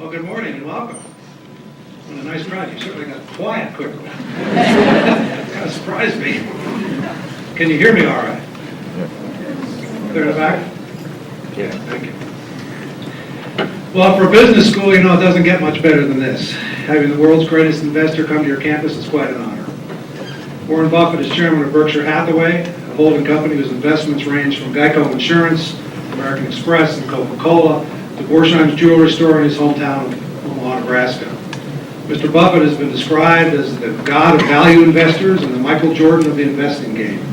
Well, good morning and welcome. What a nice crowd. You certainly got quiet quickly. Kind of surprised me. Can you hear me all right? Clear the back? Yeah, thank you. Well, for a business school, you know, it doesn't get much better than this. Having the world's greatest investor come to your campus is quite an honor. Warren Buffett is chairman of Berkshire Hathaway, a holding company whose investments range from Geico Insurance, American Express, and Coca-Cola, to Borsheim's jewelry store in his hometown of Omaha, Nebraska. Mr. Buffett has been described as the god of value investors and the Michael Jordan of the investing game.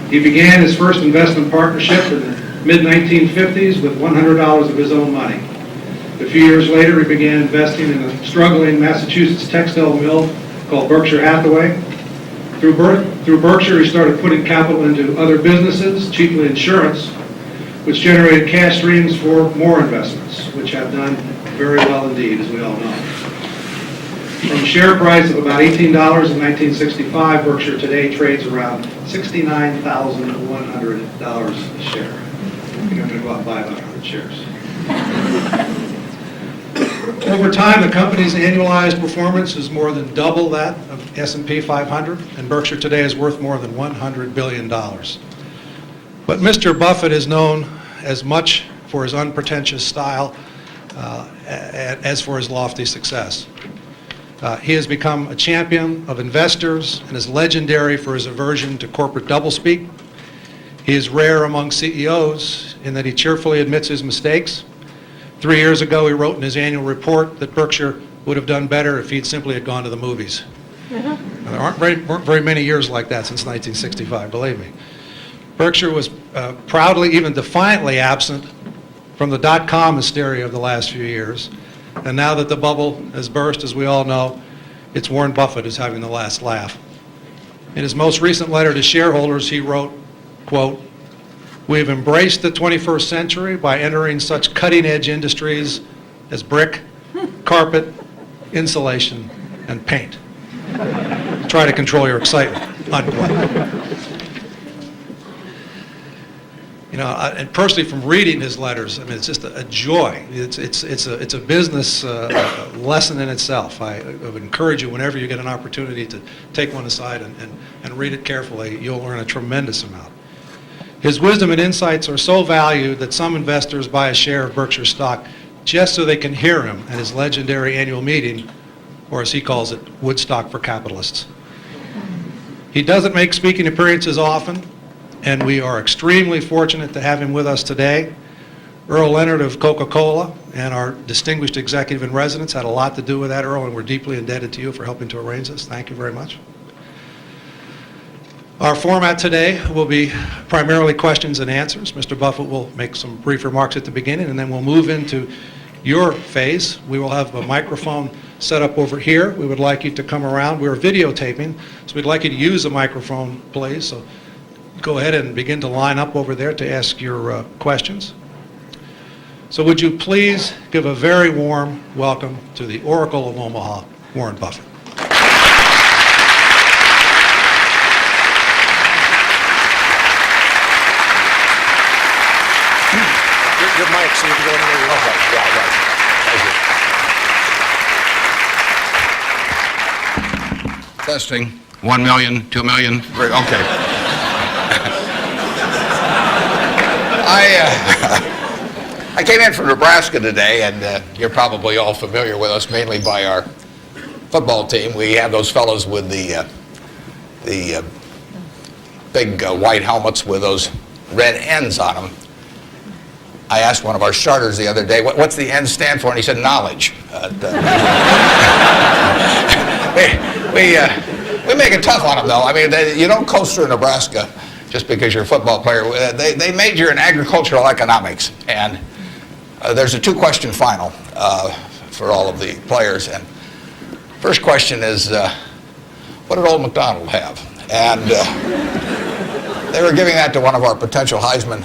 He began his first investment partnership in the mid-1950s with $100 of his own money. A few years later, he began investing in a struggling Massachusetts textile mill called Berkshire Hathaway. Through Berkshire, he started putting capital into other businesses, chiefly insurance, which generated cash streams for more investments, which have done very well indeed, as we all know. From a share price of about $18 in 1965, Berkshire today trades around $69,100 a share. I think I'm going to go out and buy about 100 shares. Over time, the company's annualized performance is more than double that of S&P 500, and Berkshire today is worth more than $100 billion. But Mr. Buffett is known as much for his unpretentious style as for his lofty success. He has become a champion of investors and is legendary for his aversion to corporate doublespeak. He is rare among CEOs in that he cheerfully admits his mistakes. 3 years ago, he wrote in his annual report that Berkshire would have done better if he'd simply had gone to the movies. There weren't very many years like that since 1965, believe me. Berkshire was proudly, even defiantly absent from the dot-com hysteria of the last few years. And now that the bubble has burst, as we all know, it's Warren Buffett who's having the last laugh. In his most recent letter to shareholders, he wrote, quote, "We have embraced the 21st century by entering such cutting-edge industries as brick, carpet, insulation, and paint. Try to control your excitement," unquote. You know, and personally, from reading his letters, I mean, it's just a joy. It's a business lesson in itself. I would encourage you, whenever you get an opportunity, to take one aside and read it carefully. You'll learn a tremendous amount. His wisdom and insights are so valued that some investors buy a share of Berkshire stock just so they can hear him at his legendary annual meeting, or as he calls it, Woodstock for capitalists. He doesn't make speaking appearances often, and we are extremely fortunate to have him with us today. Earl Leonard of Coca-Cola and our distinguished executive in residence had a lot to do with that, Earl, and we're deeply indebted to you for helping to arrange this. Thank you very much. Our format today will be primarily questions and answers. Mr. Buffett will make some brief remarks at the beginning, and then we'll move into your phase. We will have a microphone set up over here. We would like you to come around. We're videotaping, so we'd like you to use the microphone, please. So go ahead and begin to line up over there to ask your questions. So would you please give a very warm welcome to the Oracle of Omaha, Warren Buffett. Your mic, so you can go anywhere you want. Yeah, right. Thank you. Testing. 1 million, 2 million. Okay. I came in from Nebraska today, and you're probably all familiar with us mainly by our football team. We have those fellows with the big white helmets with those red ends on them. I asked one of our starters the other day, what's the N stand for? And he said, knowledge. We make it tough on them, though. I mean, you don't coast through Nebraska just because you're a football player. They major in agricultural economics. And there's a two-question final for all of the players. And first question is, what did old MacDonald have? And they were giving that to one of our potential Heisman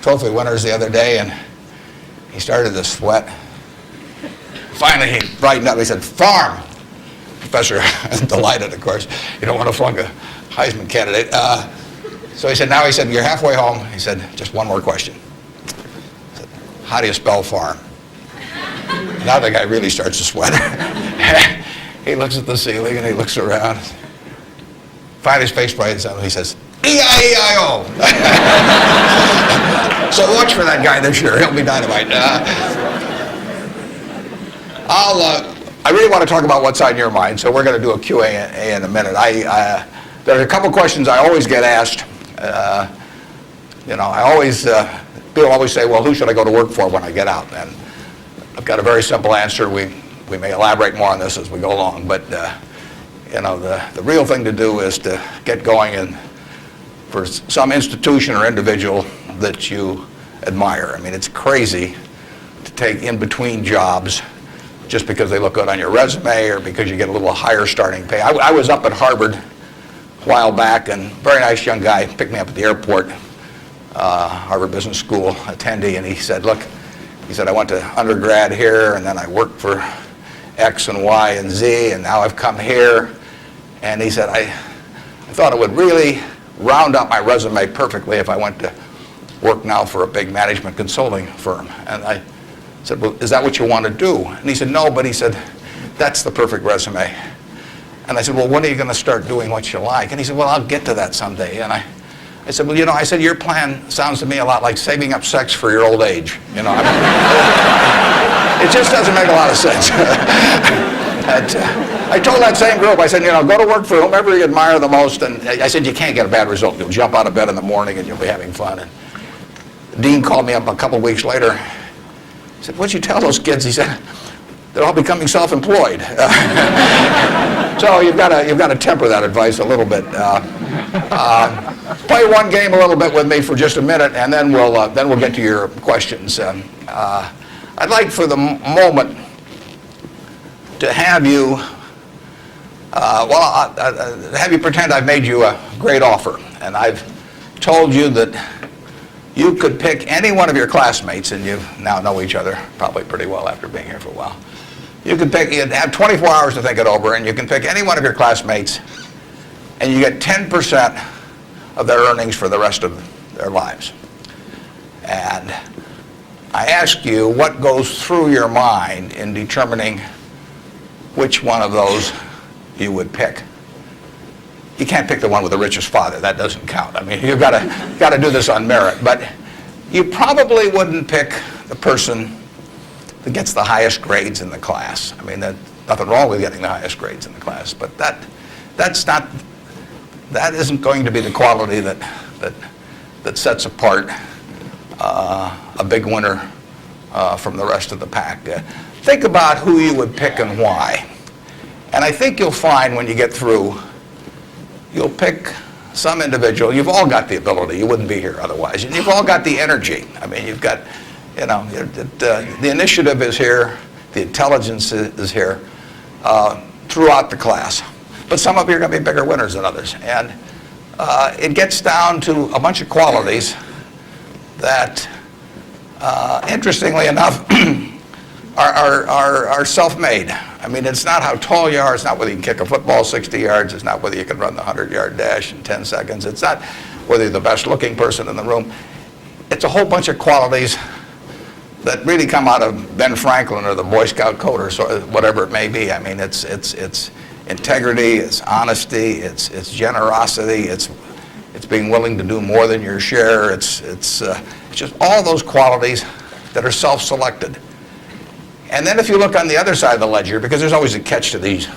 Trophy winners the other day, and he started to sweat. Finally, he brightened up. He said, farm. Professor, delighted, of course. You don't want to flunk a Heisman candidate. So he said, you're halfway home. He said, just one more question. He said, how do you spell farm? Now the guy really starts to sweat. He looks at the ceiling and he looks around. Finally his face brightens up and he says, E-I-E-I-O. So watch for that guy this year. He'll be dynamite. I really want to talk about what's on your mind, so we're going to do a Q&A in a minute. There are a couple questions I always get asked. People always say, well, who should I go to work for when I get out? And I've got a very simple answer. We may elaborate more on this as we go along, but the real thing to do is to get going in for some institution or individual that you admire. I mean, it's crazy to take in between jobs just because they look good on your resume or because you get a little higher starting pay. I was up at Harvard a while back, and a very nice young guy picked me up at the airport, Harvard Business School attendee, and he said, look, he said, I went to undergrad here, and then I worked for X and Y and Z, and now I've come here. And he said, I thought it would really round up my resume perfectly if I went to work now for a big management consulting firm. And I said, well, is that what you want to do? And he said, no, but he said, that's the perfect resume. And I said, well, when are you going to start doing what you like? And he said, well, I'll get to that someday. And I said, well, I said, your plan sounds to me a lot like saving up sex for your old age. It just doesn't make a lot of sense. I told that same group, I said, go to work for whomever you admire the most. And I said, you can't get a bad result. You'll jump out of bed in the morning and you'll be having fun. And the dean called me up a couple of weeks later. He said, what'd you tell those kids? He said, they're all becoming self-employed. So you've got to temper that advice a little bit. Play one game a little bit with me for just a minute, and then we'll get to your questions. I'd like for the moment to have you have you pretend I've made you a great offer, and I've told you that you could pick any one of your classmates, and you now know each other probably pretty well after being here for a while. You'd have 24 hours to think it over, and you can pick any one of your classmates, and you get 10% of their earnings for the rest of their lives. And I ask you what goes through your mind in determining which one of those you would pick. You can't pick the one with the richest father. That doesn't count. I mean, you've got to do this on merit. But you probably wouldn't pick the person that gets the highest grades in the class. I mean, there's nothing wrong with getting the highest grades in the class, but that isn't going to be the quality that sets apart a big winner from the rest of the pack. Think about who you would pick and why. And I think you'll find when you get through, you'll pick some individual. You've all got the ability. You wouldn't be here otherwise. And you've all got the energy. I mean, you've got, the initiative is here. The intelligence is here throughout the class. But some of you are going to be bigger winners than others. And it gets down to a bunch of qualities that, interestingly enough, are self-made. I mean, it's not how tall you are. It's not whether you can kick a football 60 yards. It's not whether you can run the 100-yard dash in 10 seconds. It's not whether you're the best-looking person in the room. It's a whole bunch of qualities that really come out of Ben Franklin or the Boy Scout code or whatever it may be. I mean, it's integrity, it's honesty, it's generosity, it's being willing to do more than your share. It's just all those qualities that are self-selected. And then if you look on the other side of the ledger, because there's always a catch to these,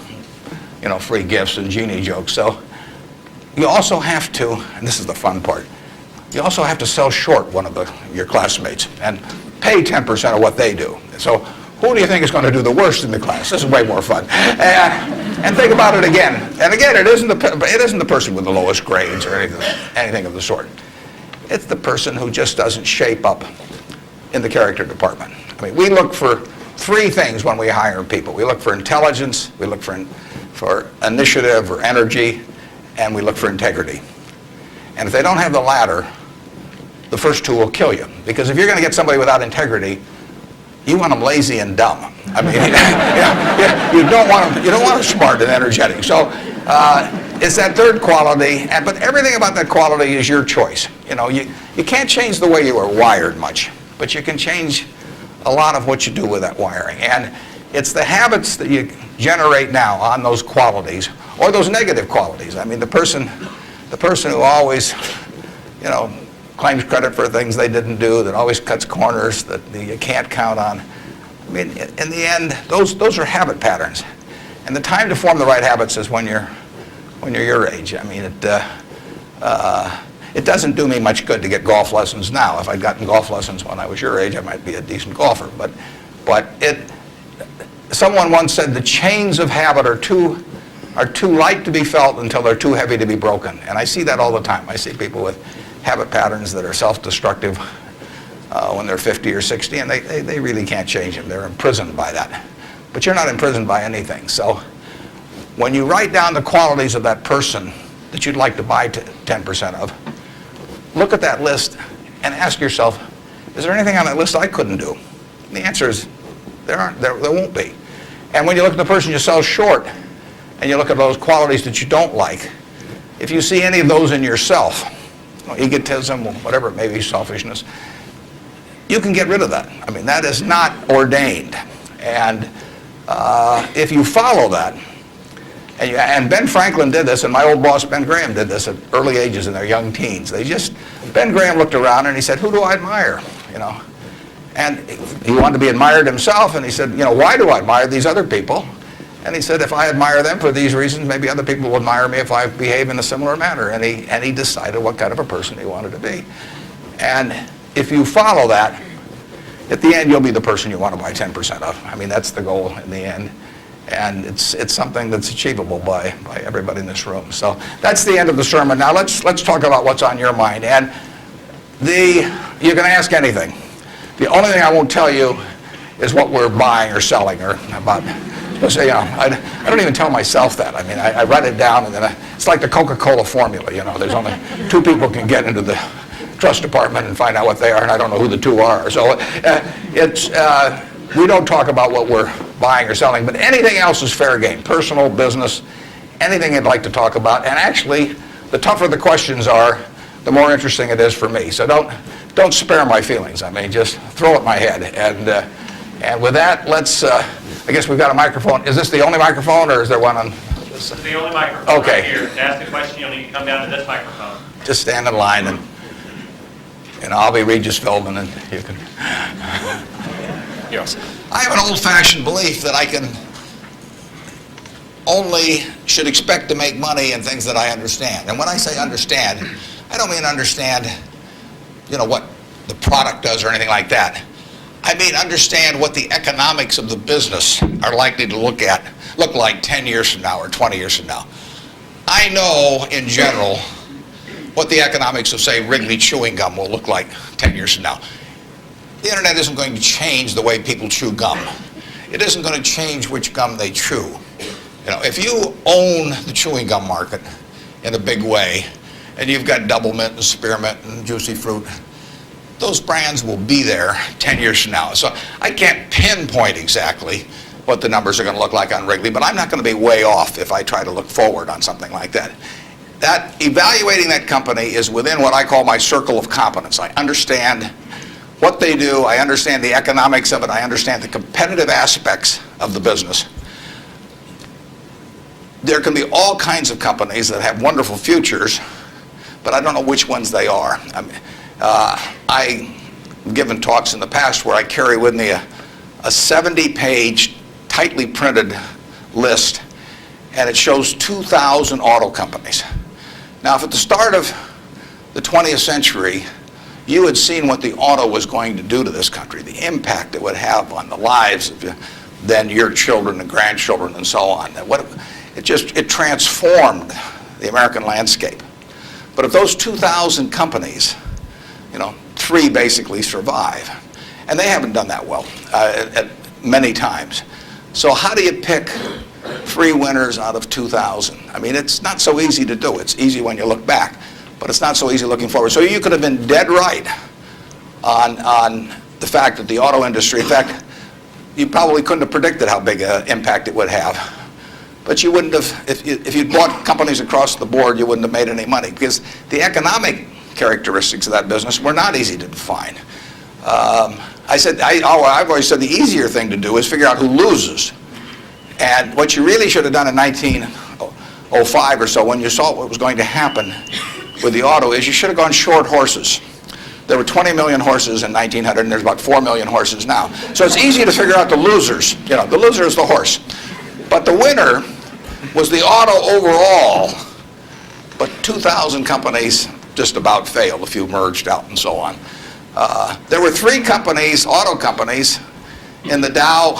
free gifts and genie jokes. So you also have to, and this is the fun part, you also have to sell short one of your classmates and pay 10% of what they do. So who do you think is going to do the worst in the class? This is way more fun. And think about it again. And again, it isn't the person with the lowest grades or anything of the sort. It's the person who just doesn't shape up in the character department. I mean, we look for three things when we hire people. We look for intelligence, we look for initiative or energy, and we look for integrity. And if they don't have the latter, the first two will kill you. Because if you're going to get somebody without integrity, you want them lazy and dumb. I mean, you don't want them smart and energetic. So it's that third quality, but everything about that quality is your choice. You can't change the way you are wired much, but you can change a lot of what you do with that wiring. And it's the habits that you generate now on those qualities, or those negative qualities. I mean, the person who always, claims credit for things they didn't do, that always cuts corners, that you can't count on. I mean, in the end, those are habit patterns. And the time to form the right habits is when you're your age. I mean, it doesn't do me much good to get golf lessons now. If I'd gotten golf lessons when I was your age, I might be a decent golfer. But someone once said the chains of habit are too light to be felt until they're too heavy to be broken. And I see that all the time. I see people with habit patterns that are self-destructive when they're 50 or 60, and they really can't change them. They're imprisoned by that. But you're not imprisoned by anything. So when you write down the qualities of that person that you'd like to buy 10% of, look at that list and ask yourself, is there anything on that list I couldn't do? And the answer is there won't be. And when you look at the person you sell short and you look at those qualities that you don't like, if you see any of those in yourself, egotism, whatever it may be, selfishness, you can get rid of that. I mean, that is not ordained. And if you follow that, and Ben Franklin did this, and my old boss Ben Graham did this at early ages in their young teens. Ben Graham looked around and he said, who do I admire? And he wanted to be admired himself, and he said, why do I admire these other people? And he said, if I admire them for these reasons, maybe other people will admire me if I behave in a similar manner. And he decided what kind of a person he wanted to be. And if you follow that, at the end, you'll be the person you want to buy 10% of. I mean, that's the goal in the end. And it's something that's achievable by everybody in this room. So that's the end of the sermon. Now let's talk about what's on your mind. And you can ask anything. The only thing I won't tell you is what we're buying or selling or about. I don't even tell myself that. I mean, I write it down, and then it's like the Coca-Cola formula. There's only 2 people can get into the trust department and find out what they are, and I don't know who the 2 are. So we don't talk about what we're buying or selling, but anything else is fair game. Personal, business, anything you'd like to talk about. And actually, the tougher the questions are, the more interesting it is for me. So don't spare my feelings. I mean, just throw at my head. And with that, let's. I guess we've got a microphone. Is this the only microphone, or is there one on? This is the only microphone Okay. right here. To ask a question, you'll need to come down to this microphone. Just stand in line, and I'll be Regis Philbin, and you can. Yes. I have an old-fashioned belief that I should expect to make money in things that I understand. And when I say understand, I don't mean understand, what the product does or anything like that. I mean understand what the economics of the business are likely to look like 10 years from now or 20 years from now. I know, in general, what the economics of, say, Wrigley chewing gum will look like 10 years from now. The internet isn't going to change the way people chew gum. It isn't going to change which gum they chew. If you own the chewing gum market in a big way, and you've got Double Mint and Spearmint and Juicy Fruit, those brands will be there 10 years from now. So I can't pinpoint exactly what the numbers are going to look like on Wrigley, but I'm not going to be way off if I try to look forward on something like that. That evaluating that company is within what I call my circle of competence. I understand what they do, I understand the economics of it, I understand the competitive aspects of the business. There can be all kinds of companies that have wonderful futures, but I don't know which ones they are. I've given talks in the past where I carry with me a 70-page, tightly printed list, and it shows 2,000 auto companies. Now, if at the start of the 20th century, you had seen what the auto was going to do to this country, the impact it would have on the lives of then your children and grandchildren and so on. It transformed the American landscape. But if those 2,000 companies, 3 basically survive, and they haven't done that well at many times. So how do you pick 3 winners out of 2,000? I mean, it's not so easy to do. It's easy when you look back, but it's not so easy looking forward. So you could have been dead right on the fact that the auto industry, in fact, you probably couldn't have predicted how big an impact it would have. But you wouldn't have, if you'd bought companies across the board, you wouldn't have made any money, because the economic characteristics of that business were not easy to define. I've always said the easier thing to do is figure out who loses. And what you really should have done in 1905 or so, when you saw what was going to happen with the auto, is you should have gone short horses. There were 20 million horses in 1900, and there's about 4 million horses now. So it's easy to figure out the losers. You know, the loser is the horse. But the winner was the auto overall. But 2,000 companies just about failed. A few merged out and so on. There were 3 companies, auto companies, in the Dow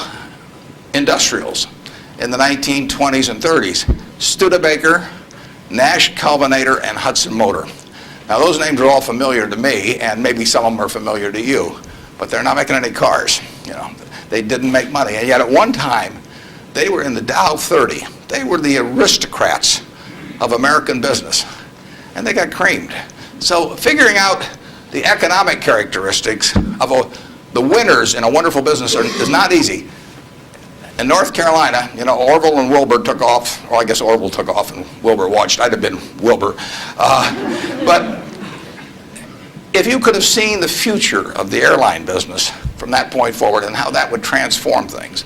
Industrials in the 1920s and 30s. Studebaker, Nash Kelvinator, and Hudson Motor. Now those names are all familiar to me, and maybe some of them are familiar to you, but they're not making any cars. You know, they didn't make money, and yet at one time they were in the Dow 30. They were the aristocrats of American business, and they got creamed. So figuring out the economic characteristics of the winners in a wonderful business is not easy. In North Carolina, you know, Orville and Wilbur took off, or I guess Orville took off and Wilbur watched. I'd have been Wilbur. But if you could have seen the future of the airline business from that point forward and how that would transform things,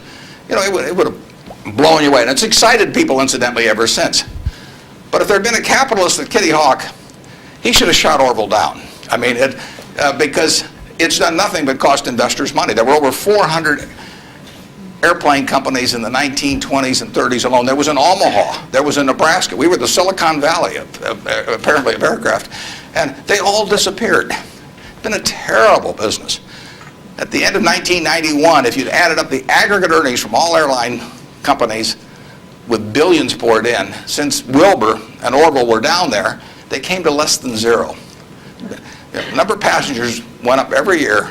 you know, it would have blown you away. And it's excited people, incidentally, ever since. But if there had been a capitalist at Kitty Hawk, he should have shot Orville down. I mean, because it's done nothing but cost investors money. There were over 400 airplane companies in the 1920s and 30s alone. There was in Omaha. There was in Nebraska. We were the Silicon Valley, apparently, of aircraft. And they all disappeared. It's been a terrible business. At the end of 1991, if you'd added up the aggregate earnings from all airline companies with billions poured in, since Wilbur and Orville were down there, they came to less than zero. The number of passengers went up every year.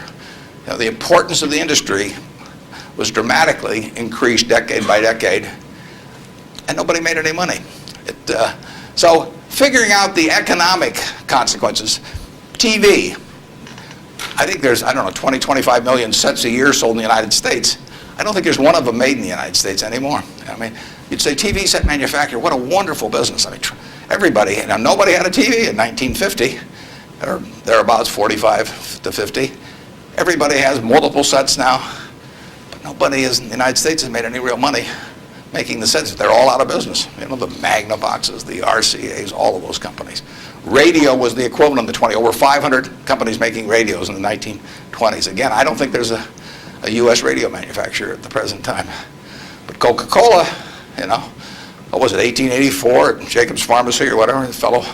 You know, the importance of the industry was dramatically increased decade by decade, and nobody made any money. So figuring out the economic consequences, TV, I think there's, 20, 25 million sets a year sold in the United States. I don't think there's one of them made in the United States anymore. I mean, you'd say TV set manufacturer, what a wonderful business. I mean, everybody, you know, nobody had a TV in 1950, or thereabouts, 45 to 50. Everybody has multiple sets now. Nobody in the United States has made any real money making the sets. They're all out of business. You know, the Magnavoxes, the RCAs, all of those companies. Radio was the equivalent of the 20. Over 500 companies making radios in the 1920s. Again, I don't think there's a U.S. radio manufacturer at the present time. But Coca-Cola, you know, what was it, 1884 at Jacobs Pharmacy or whatever, the fellow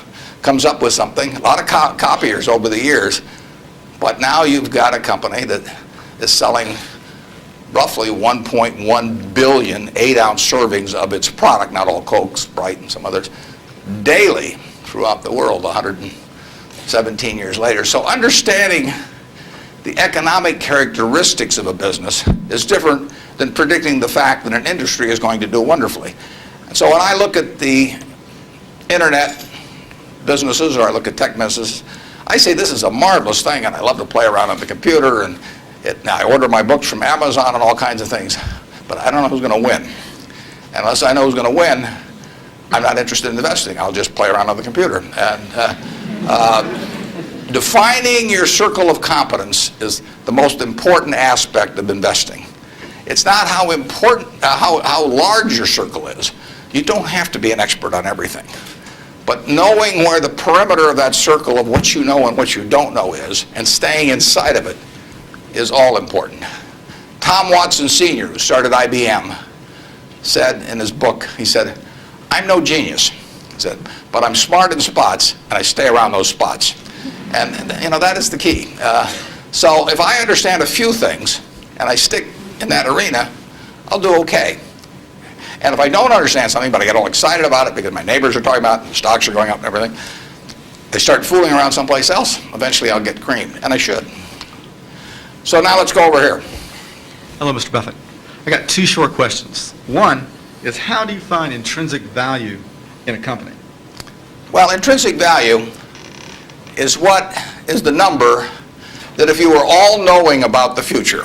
comes up with something. A lot of copiers over the years. But now you've got a company that is selling roughly 1.1 billion 8-ounce servings of its product, not all Coke, Sprite, and some others, daily throughout the world 117 years later. So understanding the economic characteristics of a business is different than predicting the fact that an industry is going to do wonderfully. And so when I look at the internet businesses, or I look at tech businesses, I say this is a marvelous thing, and I love to play around on the computer, and now I order my books from Amazon and all kinds of things, but I don't know who's going to win. And unless I know who's going to win, I'm not interested in investing. I'll just play around on the computer. And defining your circle of competence is the most important aspect of investing. It's not how important, how large your circle is. You don't have to be an expert on everything. But knowing where the perimeter of that circle of what you know and what you don't know is, and staying inside of it, is all important. Tom Watson Sr., who started IBM, said in his book, he said, I'm no genius, he said, but I'm smart in spots, and I stay around those spots. And you know, that is the key. So if I understand a few things, and I stick in that arena, I'll do okay. And if I don't understand something, but I get all excited about it because my neighbors are talking about it, and stocks are going up and everything, I start fooling around someplace else, eventually I'll get creamed, and I should. So now let's go over here. Hello, Mr. Buffett. I got 2 short questions. One is, how do you find intrinsic value in a company? Well, intrinsic value is the number that if you were all-knowing about the future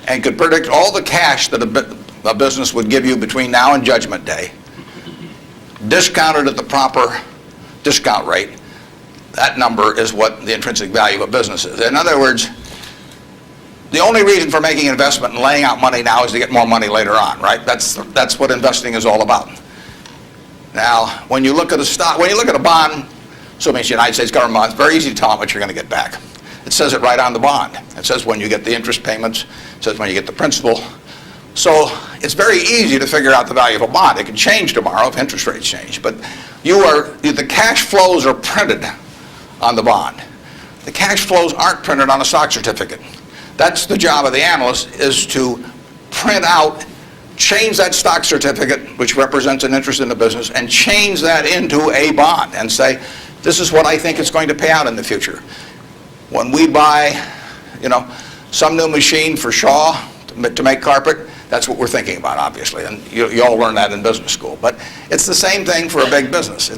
and could predict all the cash that a business would give you between now and Judgment Day, discounted at the proper discount rate, that number is what the intrinsic value of a business is. In other words, the only reason for making an investment and laying out money now is to get more money later on, right? That's what investing is all about. Now, when you look at a stock, when you look at a bond, assuming it's the United States government bond, it's very easy to tell how much you're going to get back. It says it right on the bond. It says when you get the interest payments, it says when you get the principal. So it's very easy to figure out the value of a bond. It can change tomorrow if interest rates change, but the cash flows are printed on the bond. The cash flows aren't printed on a stock certificate. That's the job of the analyst, is to print out, change that stock certificate, which represents an interest in the business, and change that into a bond and say, this is what I think it's going to pay out in the future. When we buy, some new machine for Shaw to make carpet, that's what we're thinking about, obviously, and you all learn that in business school. But it's the same thing for a big business.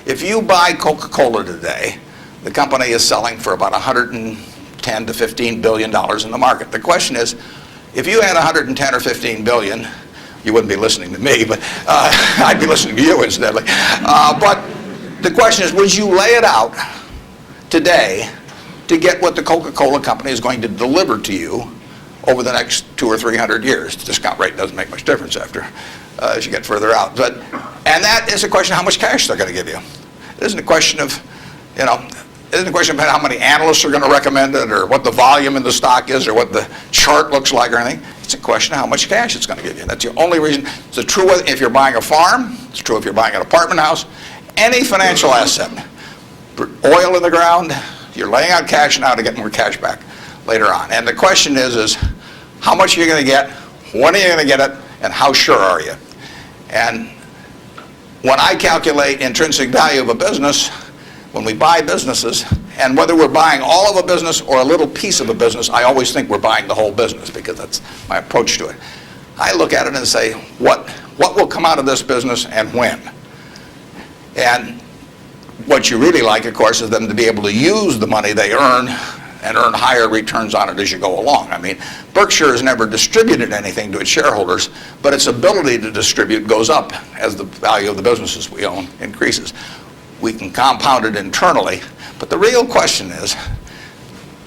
If you buy Coca-Cola today, the company is selling for about $110 to $15 billion in the market. The question is, if you had 110 or 15 billion, you wouldn't be listening to me, but I'd be listening to you incidentally. But the question is, would you lay it out today to get what the Coca-Cola company is going to deliver to you over the next 200 or 300 years? The discount rate doesn't make much difference as you get further out. And that is a question of how much cash they're going to give you. It isn't a question of, it isn't a question about how many analysts are going to recommend it or what the volume in the stock is or what the chart looks like or anything. It's a question of how much cash it's going to give you. That's the only reason. It's true if you're buying a farm. It's true if you're buying an apartment house. Any financial asset, oil in the ground, you're laying out cash now to get more cash back later on. And the question is how much are you going to get, when are you going to get it, and how sure are you? And when I calculate intrinsic value of a business, when we buy businesses, and whether we're buying all of a business or a little piece of a business, I always think we're buying the whole business because that's my approach to it. I look at it and say, what will come out of this business and when? And what you really like, of course, is them to be able to use the money they earn and earn higher returns on it as you go along. I mean, Berkshire has never distributed anything to its shareholders, but its ability to distribute goes up as the value of the businesses we own increases. We can compound it internally, but the real question is,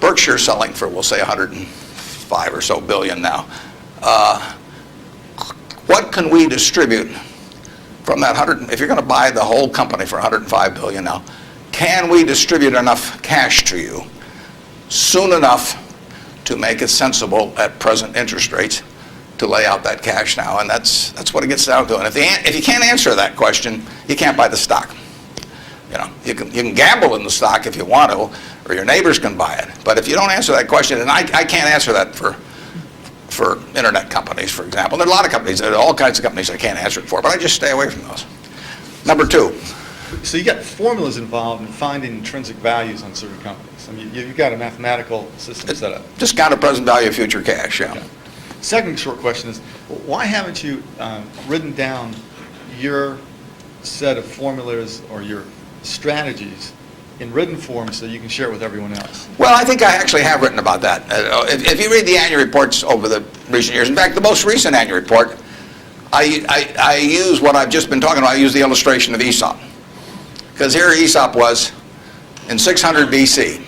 Berkshire selling for, we'll say, 105 or so billion now. What can we distribute from that 100? If you're going to buy the whole company for 105 billion now, can we distribute enough cash to you soon enough to make it sensible at present interest rates to lay out that cash now? And that's what it gets down to. And if you can't answer that question, you can't buy the stock. You can gamble in the stock if you want to, or your neighbors can buy it. But if you don't answer that question, and I can't answer that for internet companies, for example. There are a lot of companies, there are all kinds of companies I can't answer it for, but I just stay away from those. Number two. So you got formulas involved in finding intrinsic values on certain companies. I mean, you've got a mathematical system set up. Discounted present value of future cash, yeah. Okay. Second short question is, why haven't you written down your set of formulas or your strategies in written form so you can share it with everyone else? Well, I think I actually have written about that. If you read the annual reports over the recent years, in fact, the most recent annual report, I use what I've just been talking about. I use the illustration of Aesop. Because here Aesop was in 600 BC.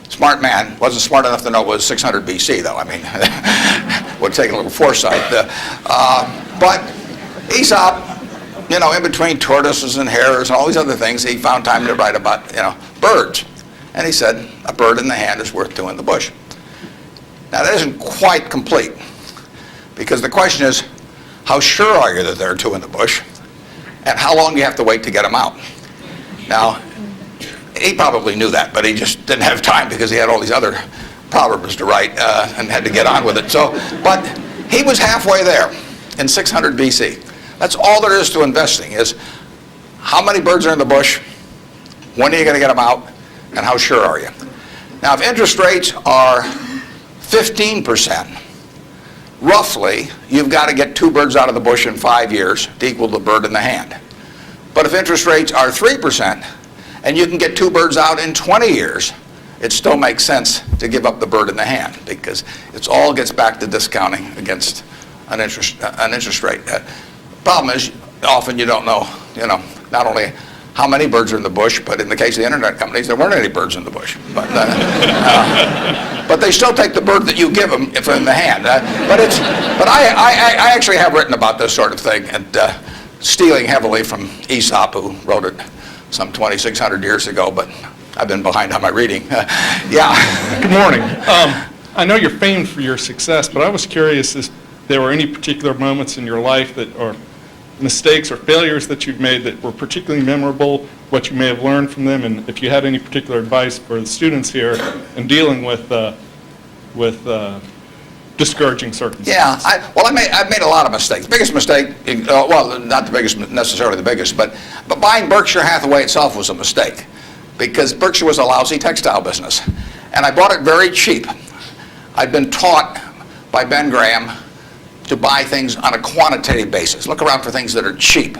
Smart man, wasn't smart enough to know it was 600 BC, though. I mean, would take a little foresight. But Aesop, in between tortoises and hares and all these other things, he found time to write about, birds. And he said, a bird in the hand is worth two in the bush. Now, that isn't quite complete, because the question is, how sure are you that there are two in the bush? And how long do you have to wait to get them out? Now, he probably knew that, but he just didn't have time because he had all these other proverbs to write and had to get on with it. But he was halfway there in 600 BC. That's all there is to investing, is how many birds are in the bush, when are you going to get them out, and how sure are you? Now, if interest rates are 15%, roughly, you've got to get two birds out of the bush in 5 years to equal the bird in the hand. But if interest rates are 3%, and you can get two birds out in 20 years, it still makes sense to give up the bird in the hand, because it all gets back to discounting against an interest rate. Problem is, often you don't know, not only how many birds are in the bush, but in the case of the internet companies, there weren't any birds in the bush. But they still take the bird that you give them if in the hand. But I actually have written about this sort of thing, and stealing heavily from Aesop, who wrote it some 2,600 years ago, but I've been behind on my reading. Yeah. Good morning. I know you're famed for your success, but I was curious if there were any particular moments in your life that, or mistakes or failures that you've made that were particularly memorable, what you may have learned from them, and if you had any particular advice for the students here in dealing with discouraging circumstances. Yeah, I've made a lot of mistakes. Biggest mistake, well, not the biggest, necessarily the biggest, but buying Berkshire Hathaway itself was a mistake, because Berkshire was a lousy textile business, and I bought it very cheap. I'd been taught by Ben Graham to buy things on a quantitative basis. Look around for things that are cheap,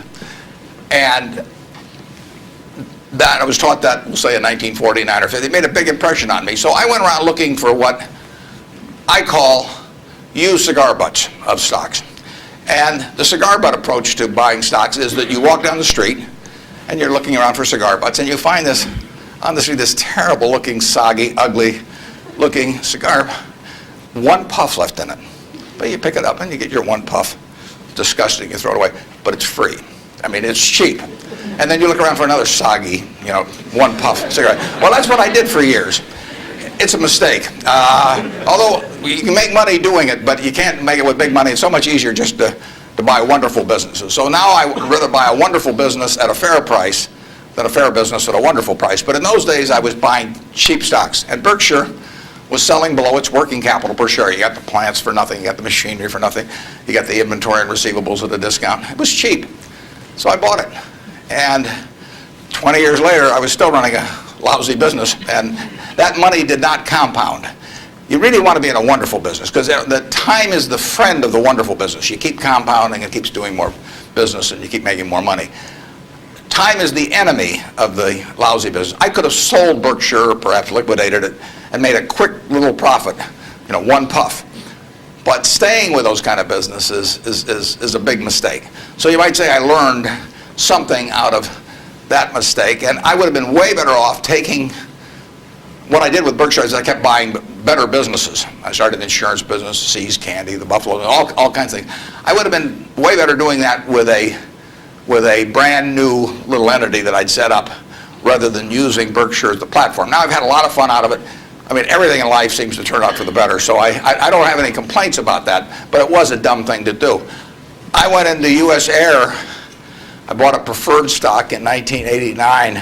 and that I was taught that, we'll say in 1949 or 50. It made a big impression on me. So I went around looking for what I call used cigar butts of stocks. And the cigar butt approach to buying stocks is that you walk down the street and you're looking around for cigar butts, and you find this on the street, this terrible looking, soggy, ugly looking cigar, one puff left in it. But you pick it up and you get your one puff. Disgusting, you throw it away, but it's free. I mean, it's cheap. And then you look around for another soggy, one puff cigarette. Well, that's what I did for years. It's a mistake. Although you can make money doing it, but you can't make it with big money. It's so much easier just to buy wonderful businesses. So now I would rather buy a wonderful business at a fair price than a fair business at a wonderful price. But in those days, I was buying cheap stocks. And Berkshire was selling below its working capital per share. You got the plants for nothing. You got the machinery for nothing. You got the inventory and receivables at a discount. It was cheap. So I bought it. And 20 years later, I was still running a lousy business, and that money did not compound. You really want to be in a wonderful business, because the time is the friend of the wonderful business. You keep compounding, it keeps doing more business, and you keep making more money. Time is the enemy of the lousy business. I could have sold Berkshire, perhaps liquidated it, and made a quick little profit, one puff. But staying with those kind of businesses is a big mistake. So you might say I learned something out of that mistake, and I would have been way better off taking what I did with Berkshire is I kept buying better businesses. I started an insurance business, See's Candy, the Buffalo, all kinds of things. I would have been way better doing that with a brand new little entity that I'd set up rather than using Berkshire as the platform. Now I've had a lot of fun out of it. I mean, everything in life seems to turn out for the better, so I don't have any complaints about that, but it was a dumb thing to do. I went into U.S. Air. I bought a preferred stock in 1989.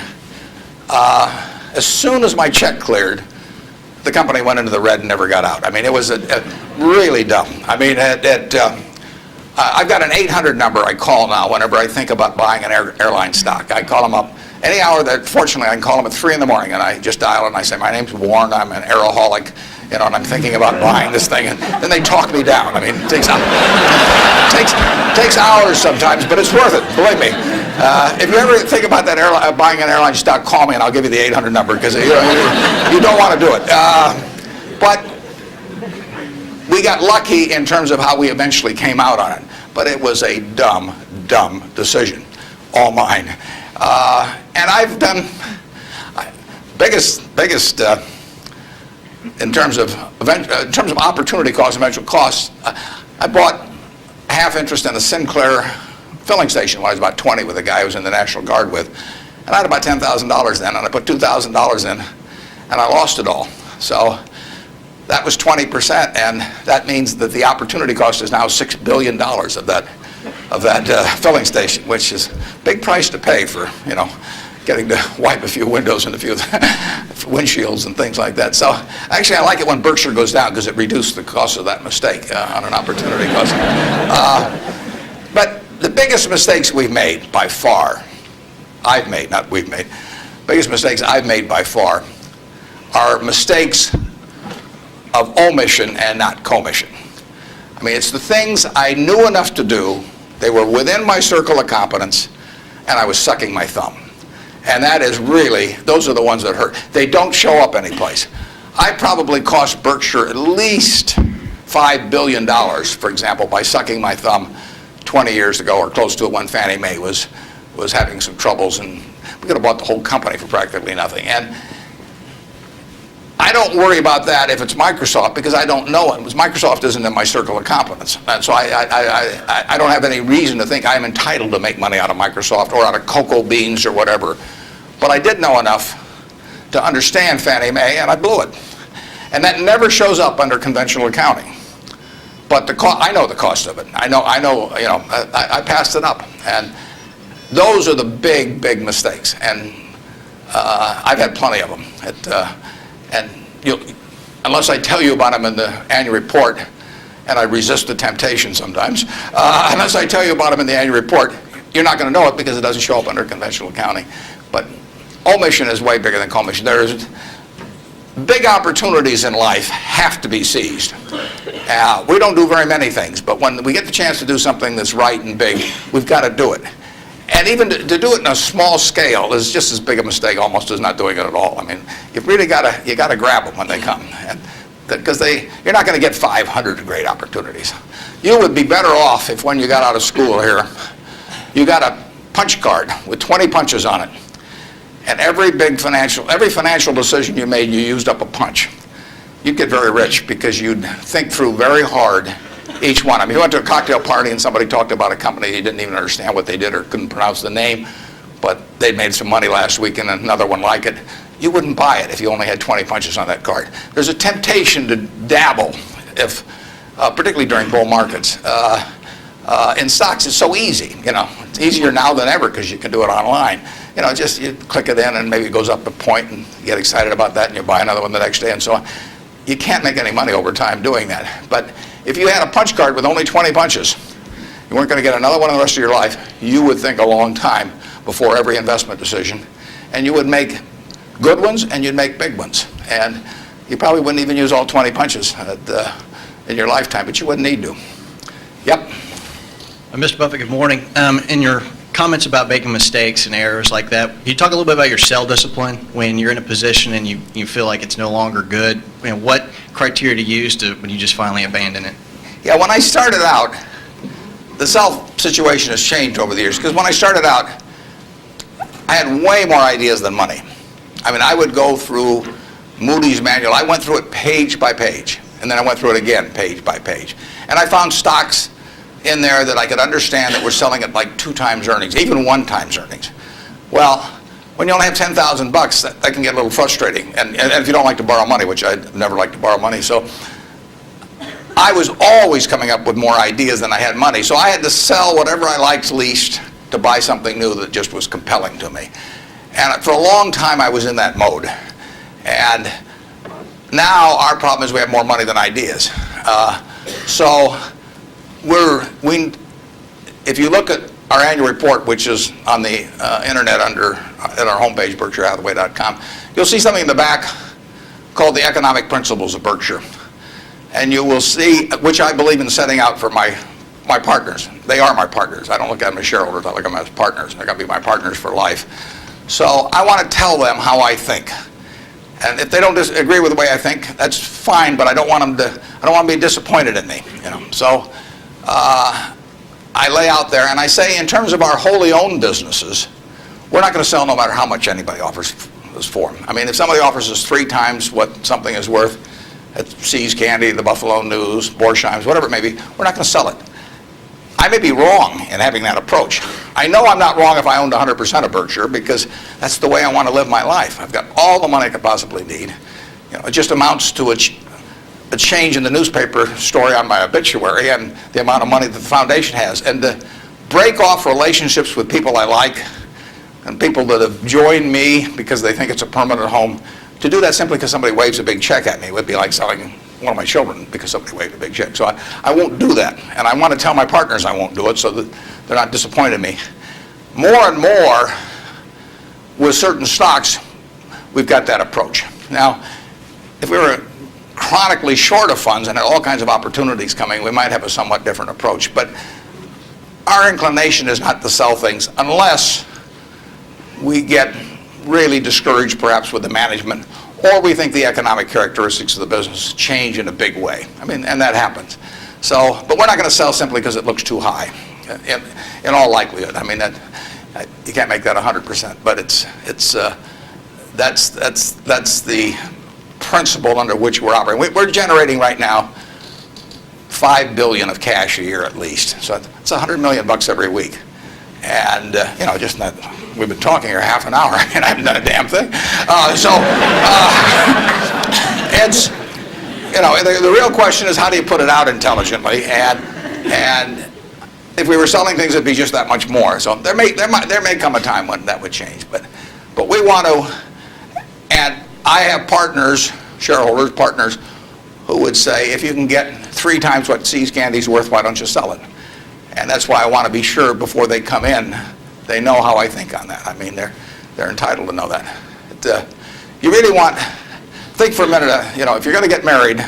As soon as my check cleared, the company went into the red and never got out. I mean, it was really dumb. I mean, I've got an 800 number I call now whenever I think about buying an airline stock. I call them up any hour that, fortunately, I can call them at 3 in the morning, and I just dial and I say, my name's Warren, I'm an aeroholic, and I'm thinking about buying this thing, and then they talk me down. I mean, it takes hours sometimes, but it's worth it, believe me. If you ever think about that buying an airline stock, call me and I'll give you the 800 number, because you don't want to do it. But we got lucky in terms of how we eventually came out on it. But it was a dumb decision, all mine. And I've done biggest in terms of opportunity cost, eventual costs. I bought half interest in a Sinclair filling station when I was about 20 with a guy I was in the National Guard with. And I had about $10,000 then, and I put $2,000 in, and I lost it all. So that was 20%, and that means that the opportunity cost is now $6 billion of that filling station, which is a big price to pay for, getting to wipe a few windows and a few windshields and things like that. So actually, I like it when Berkshire goes down, because it reduced the cost of that mistake on an opportunity cost. But the biggest mistakes we've made by far, I've made, not we've made, biggest mistakes I've made by far are mistakes of omission and not commission. I mean, it's the things I knew enough to do, they were within my circle of competence, and I was sucking my thumb. And that is really, those are the ones that hurt. They don't show up anyplace. I probably cost Berkshire at least $5 billion, for example, by sucking my thumb 20 years ago, or close to it, when Fannie Mae was having some troubles, and We could have bought the whole company for practically nothing. And I don't worry about that if it's Microsoft because I don't know it. Because Microsoft isn't in my circle of competence. And so I don't have any reason to think I'm entitled to make money out of Microsoft or out of cocoa beans or whatever. But I did know enough to understand Fannie Mae, and I blew it. And that never shows up under conventional accounting. But I know the cost of it. I know. I passed it up. And those are the big, big mistakes. And I've had plenty of them. And unless I tell you about them in the annual report, and I resist the temptation sometimes, unless I tell you about them in the annual report, you're not going to know it because it doesn't show up under conventional accounting. But omission is way bigger than commission. There's big opportunities in life have to be seized. We don't do very many things, but when we get the chance to do something that's right and big, we've got to do it. And even to do it in a small scale is just as big a mistake almost as not doing it at all. I mean, you've really got to grab them when they come, because you're not going to get 500 great opportunities. You would be better off if when you got out of school here, you got a punch card with 20 punches on it, and every financial decision you made, you used up a punch. You'd get very rich because you'd think through very hard each one. I mean, you went to a cocktail party and somebody talked about a company you didn't even understand what they did or couldn't pronounce the name, but they'd made some money last week and another one like it. You wouldn't buy it if you only had 20 punches on that card. There's a temptation to dabble, particularly during bull markets. In stocks, it's so easy. It's easier now than ever because you can do it online. Just you click it in and maybe it goes up a point and you get excited about that and you buy another one the next day and so on. You can't make any money over time doing that. But if you had a punch card with only 20 punches, you weren't going to get another one in the rest of your life, you would think a long time before every investment decision. And you would make good ones and you'd make big ones. And you probably wouldn't even use all 20 punches in your lifetime, but you wouldn't need to. Yep. Mr. Buffett, good morning. In your comments about making mistakes and errors like that, can you talk a little bit about your sell discipline when you're in a position and you feel like it's no longer good? What criteria to use when you just finally abandon it? Yeah, when I started out, the sell situation has changed over the years, because when I started out, I had way more ideas than money. I mean, I would go through Moody's manual. I went through it page by page, and then I went through it again page by page. And I found stocks in there that I could understand that were selling at like 2 times earnings, even 1 times earnings. Well, when you only have $10,000, that can get a little frustrating. And if you don't like to borrow money, which I never like to borrow money, so I was always coming up with more ideas than I had money. So I had to sell whatever I liked least to buy something new that just was compelling to me. And for a long time, I was in that mode. And now our problem is we have more money than ideas. So if you look at our annual report, which is on the internet at our homepage, BerkshireHathaway.com, you'll see something in the back called the Economic Principles of Berkshire. And you will see, which I believe in setting out for my partners. They are my partners. I don't look at them as shareholders. I look at them as partners. They're going to be my partners for life. So I want to tell them how I think. And if they don't agree with the way I think, that's fine, but I don't want them to be disappointed in me. So I lay out there and I say, in terms of our wholly owned businesses, we're not going to sell no matter how much anybody offers us for them. I mean, if somebody offers us 3 times what something is worth at See's Candy, the Buffalo News, Borsheim's, whatever it may be, we're not going to sell it. I may be wrong in having that approach. I know I'm not wrong if I owned 100% of Berkshire, because that's the way I want to live my life. I've got all the money I could possibly need. It just amounts to a change in the newspaper story on my obituary and the amount of money that the foundation has. And to break off relationships with people I like and people that have joined me because they think it's a permanent home, to do that simply because somebody waves a big check at me would be like selling one of my children because somebody waved a big check. So I won't do that. And I want to tell my partners I won't do it so that they're not disappointed in me. More and more with certain stocks, we've got that approach. Now, if we were chronically short of funds and had all kinds of opportunities coming, we might have a somewhat different approach. But our inclination is not to sell things unless we get really discouraged perhaps with the management, or we think the economic characteristics of the business change in a big way. I mean, and that happens. So, but we're not going to sell simply because it looks too high, in all likelihood. I mean, You can't make that 100%, but that's the principle under which we're operating. We're generating right now $5 billion of cash a year at least. So it's $100 million every week. And, just not, we've been talking here half an hour and I haven't done a damn thing. It's, the real question is how do you put it out intelligently? And if we were selling things, it'd be just that much more. So there may come a time when that would change. But we want to, and I have shareholders, partners, who would say, if you can get 3 times what See's Candy's worth, why don't you sell it? And that's why I want to be sure before they come in, they know how I think on that. I mean, they're entitled to know that. You really think for a minute, if you're going to get married,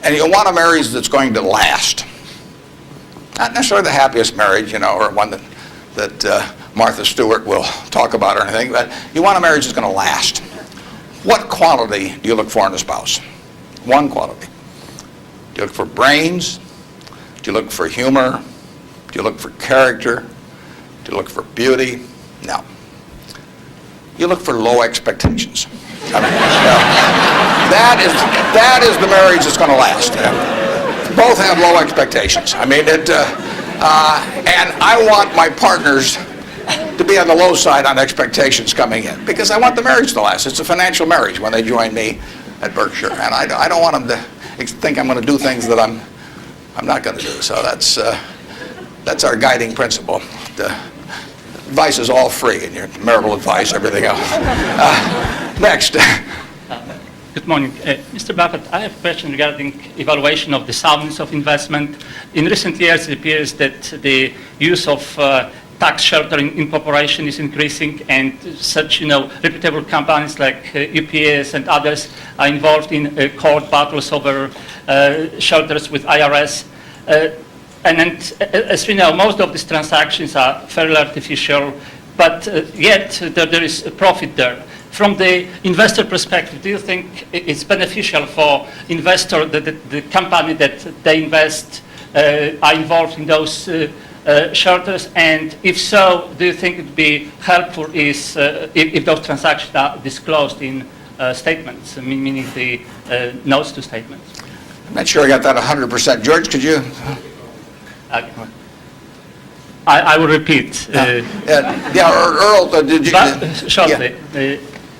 and you want a marriage that's going to last. Not necessarily the happiest marriage, or one that Martha Stewart will talk about or anything, but you want a marriage that's going to last. What quality do you look for in a spouse? One quality. Do you look for brains? Do you look for humor? Do you look for character? Do you look for beauty? No. You look for low expectations. I mean, that is the marriage that's going to last. Both have low expectations. I mean, and I want my partners to be on the low side on expectations coming in because I want the marriage to last. It's a financial marriage when they join me at Berkshire, and I don't want them to think I'm going to do things that I'm not going to do. So that's our guiding principle. The advice is all free, and your marital advice, everything else. Next. Good morning. Mr. Buffett, I have a question regarding evaluation of the soundness of investment. In recent years, it appears that the use of tax sheltering in corporation is increasing, and such, reputable companies like UPS and others are involved in court battles over shelters with IRS. And as we know, most of these transactions are fairly artificial, but yet there is a profit there. From the investor perspective, do you think it's beneficial for investor the company that they invest are involved in those shelters? And if so, do you think it would be helpful if those transactions are disclosed in statements, meaning the notes to statements? I'm not sure I got that 100%. George, could you? I will repeat. Earl, did you? Shortly.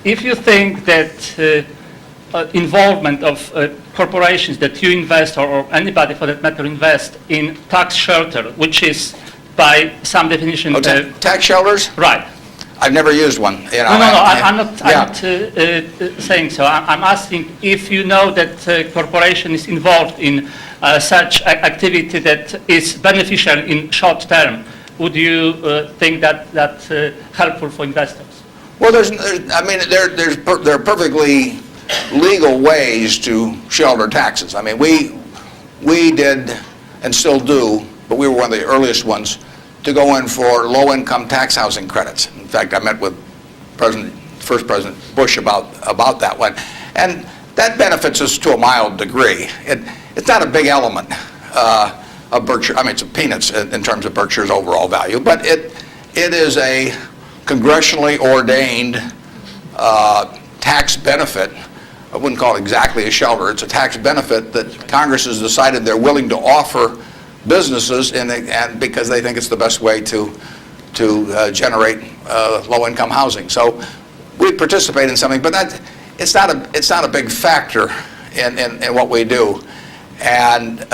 If you think that involvement of corporations that you invest or anybody for that matter invest in tax shelter, which is by some definition... tax shelters? Right. I've never used one. I'm not saying so. I'm asking if you know that corporation is involved in such activity that is beneficial in short term, would you think that's helpful for investors? Well, there are perfectly legal ways to shelter taxes. I mean, we did and still do, but we were one of the earliest ones to go in for low-income tax housing credits. In fact, I met with first President Bush about that one, and that benefits us to a mild degree. It's not a big element of Berkshire. I mean, it's peanuts in terms of Berkshire's overall value, but it is a congressionally ordained tax benefit. I wouldn't call it exactly a shelter. It's a tax benefit that Congress has decided they're willing to offer businesses, and because they think it's the best way to generate low-income housing. So we participate in something, but it's not a big factor in what we do. And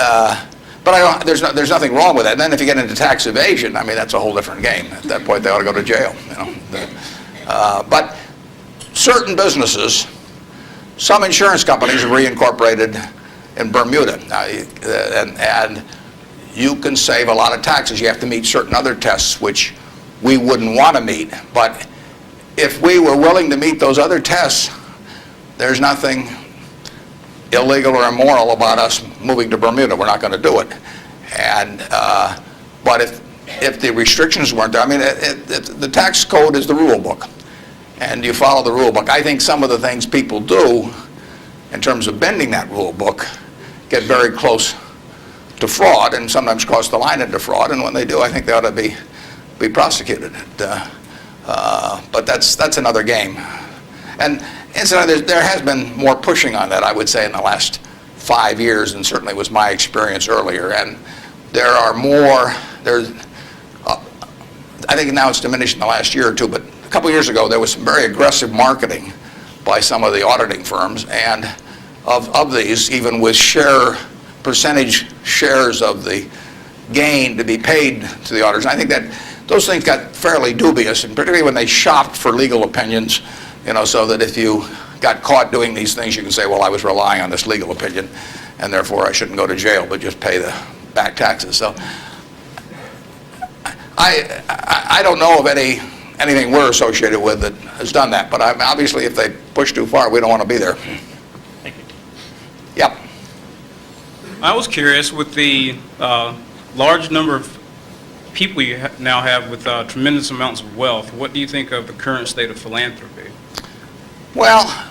but there's nothing wrong with that. And then if you get into tax evasion, I mean, that's a whole different game. At that point, they ought to go to jail. But certain businesses, some insurance companies have reincorporated in Bermuda, and you can save a lot of taxes. You have to meet certain other tests which we wouldn't want to meet. But if we were willing to meet those other tests, there's nothing illegal or immoral about us moving to Bermuda. We're not going to do it. And but if the restrictions weren't there, I mean, the tax code is the rule book, and you follow the rule book. I think some of the things people do in terms of bending that rule book get very close to fraud and sometimes cross the line into fraud, and when they do, I think they ought to be prosecuted. But that's another game. And incidentally, there has been more pushing on that, I would say, in the last 5 years, and certainly was my experience earlier. And there are more, I think now it's diminished in the last year or two, but a couple years ago there was some very aggressive marketing by some of the auditing firms, and of these, even with percentage shares of the gain to be paid to the auditors. And I think that those things got fairly dubious, and particularly when they shopped for legal opinions, so that if you got caught doing these things, you can say, well, I was relying on this legal opinion, and therefore I shouldn't go to jail, but just pay the back taxes. So I don't know of anything we're associated with that has done that, but obviously if they push too far, we don't want to be there. Thank you. Yep. I was curious, with the large number of people you now have with tremendous amounts of wealth, what do you think of the current state of philanthropy? Well,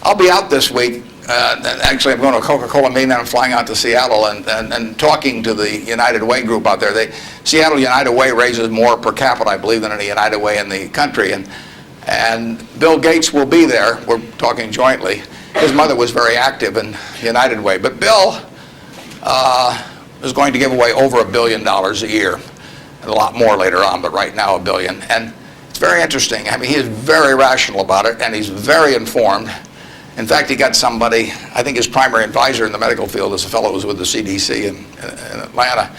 I'll be out this week. Actually, I'm going to a Coca-Cola meeting, and I'm flying out to Seattle and talking to the United Way group out there. Seattle United Way raises more per capita, I believe, than any United Way in the country. And Bill Gates will be there. We're talking jointly. His mother was very active in United Way. But Bill is going to give away over $1 billion a year. And a lot more later on, but right now $1 billion. And it's very interesting. I mean, he is very rational about it, and he's very informed. In fact, he got somebody, I think his primary advisor in the medical field is a fellow who was with the CDC in Atlanta.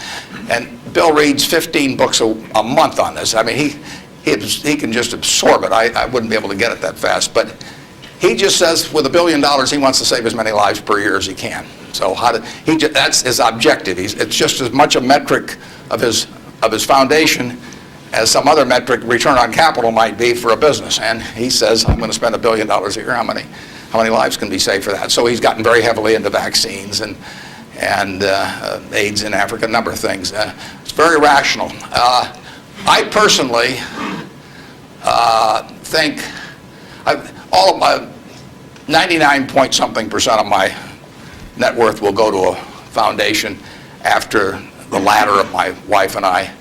And Bill reads 15 books a month on this. I mean, he can just absorb it. I wouldn't be able to get it that fast. But he just says with $1 billion, he wants to save as many lives per year as he can. So that's his objective. It's just as much a metric of his foundation as some other metric, return on capital, might be for a business. And he says, I'm going to spend $1 billion a year. How many lives can be saved for that? So he's gotten very heavily into vaccines and AIDS in Africa, a number of things. It's very rational. I personally think all of my 99-point-something% of my net worth will go to a foundation after the latter of my wife and I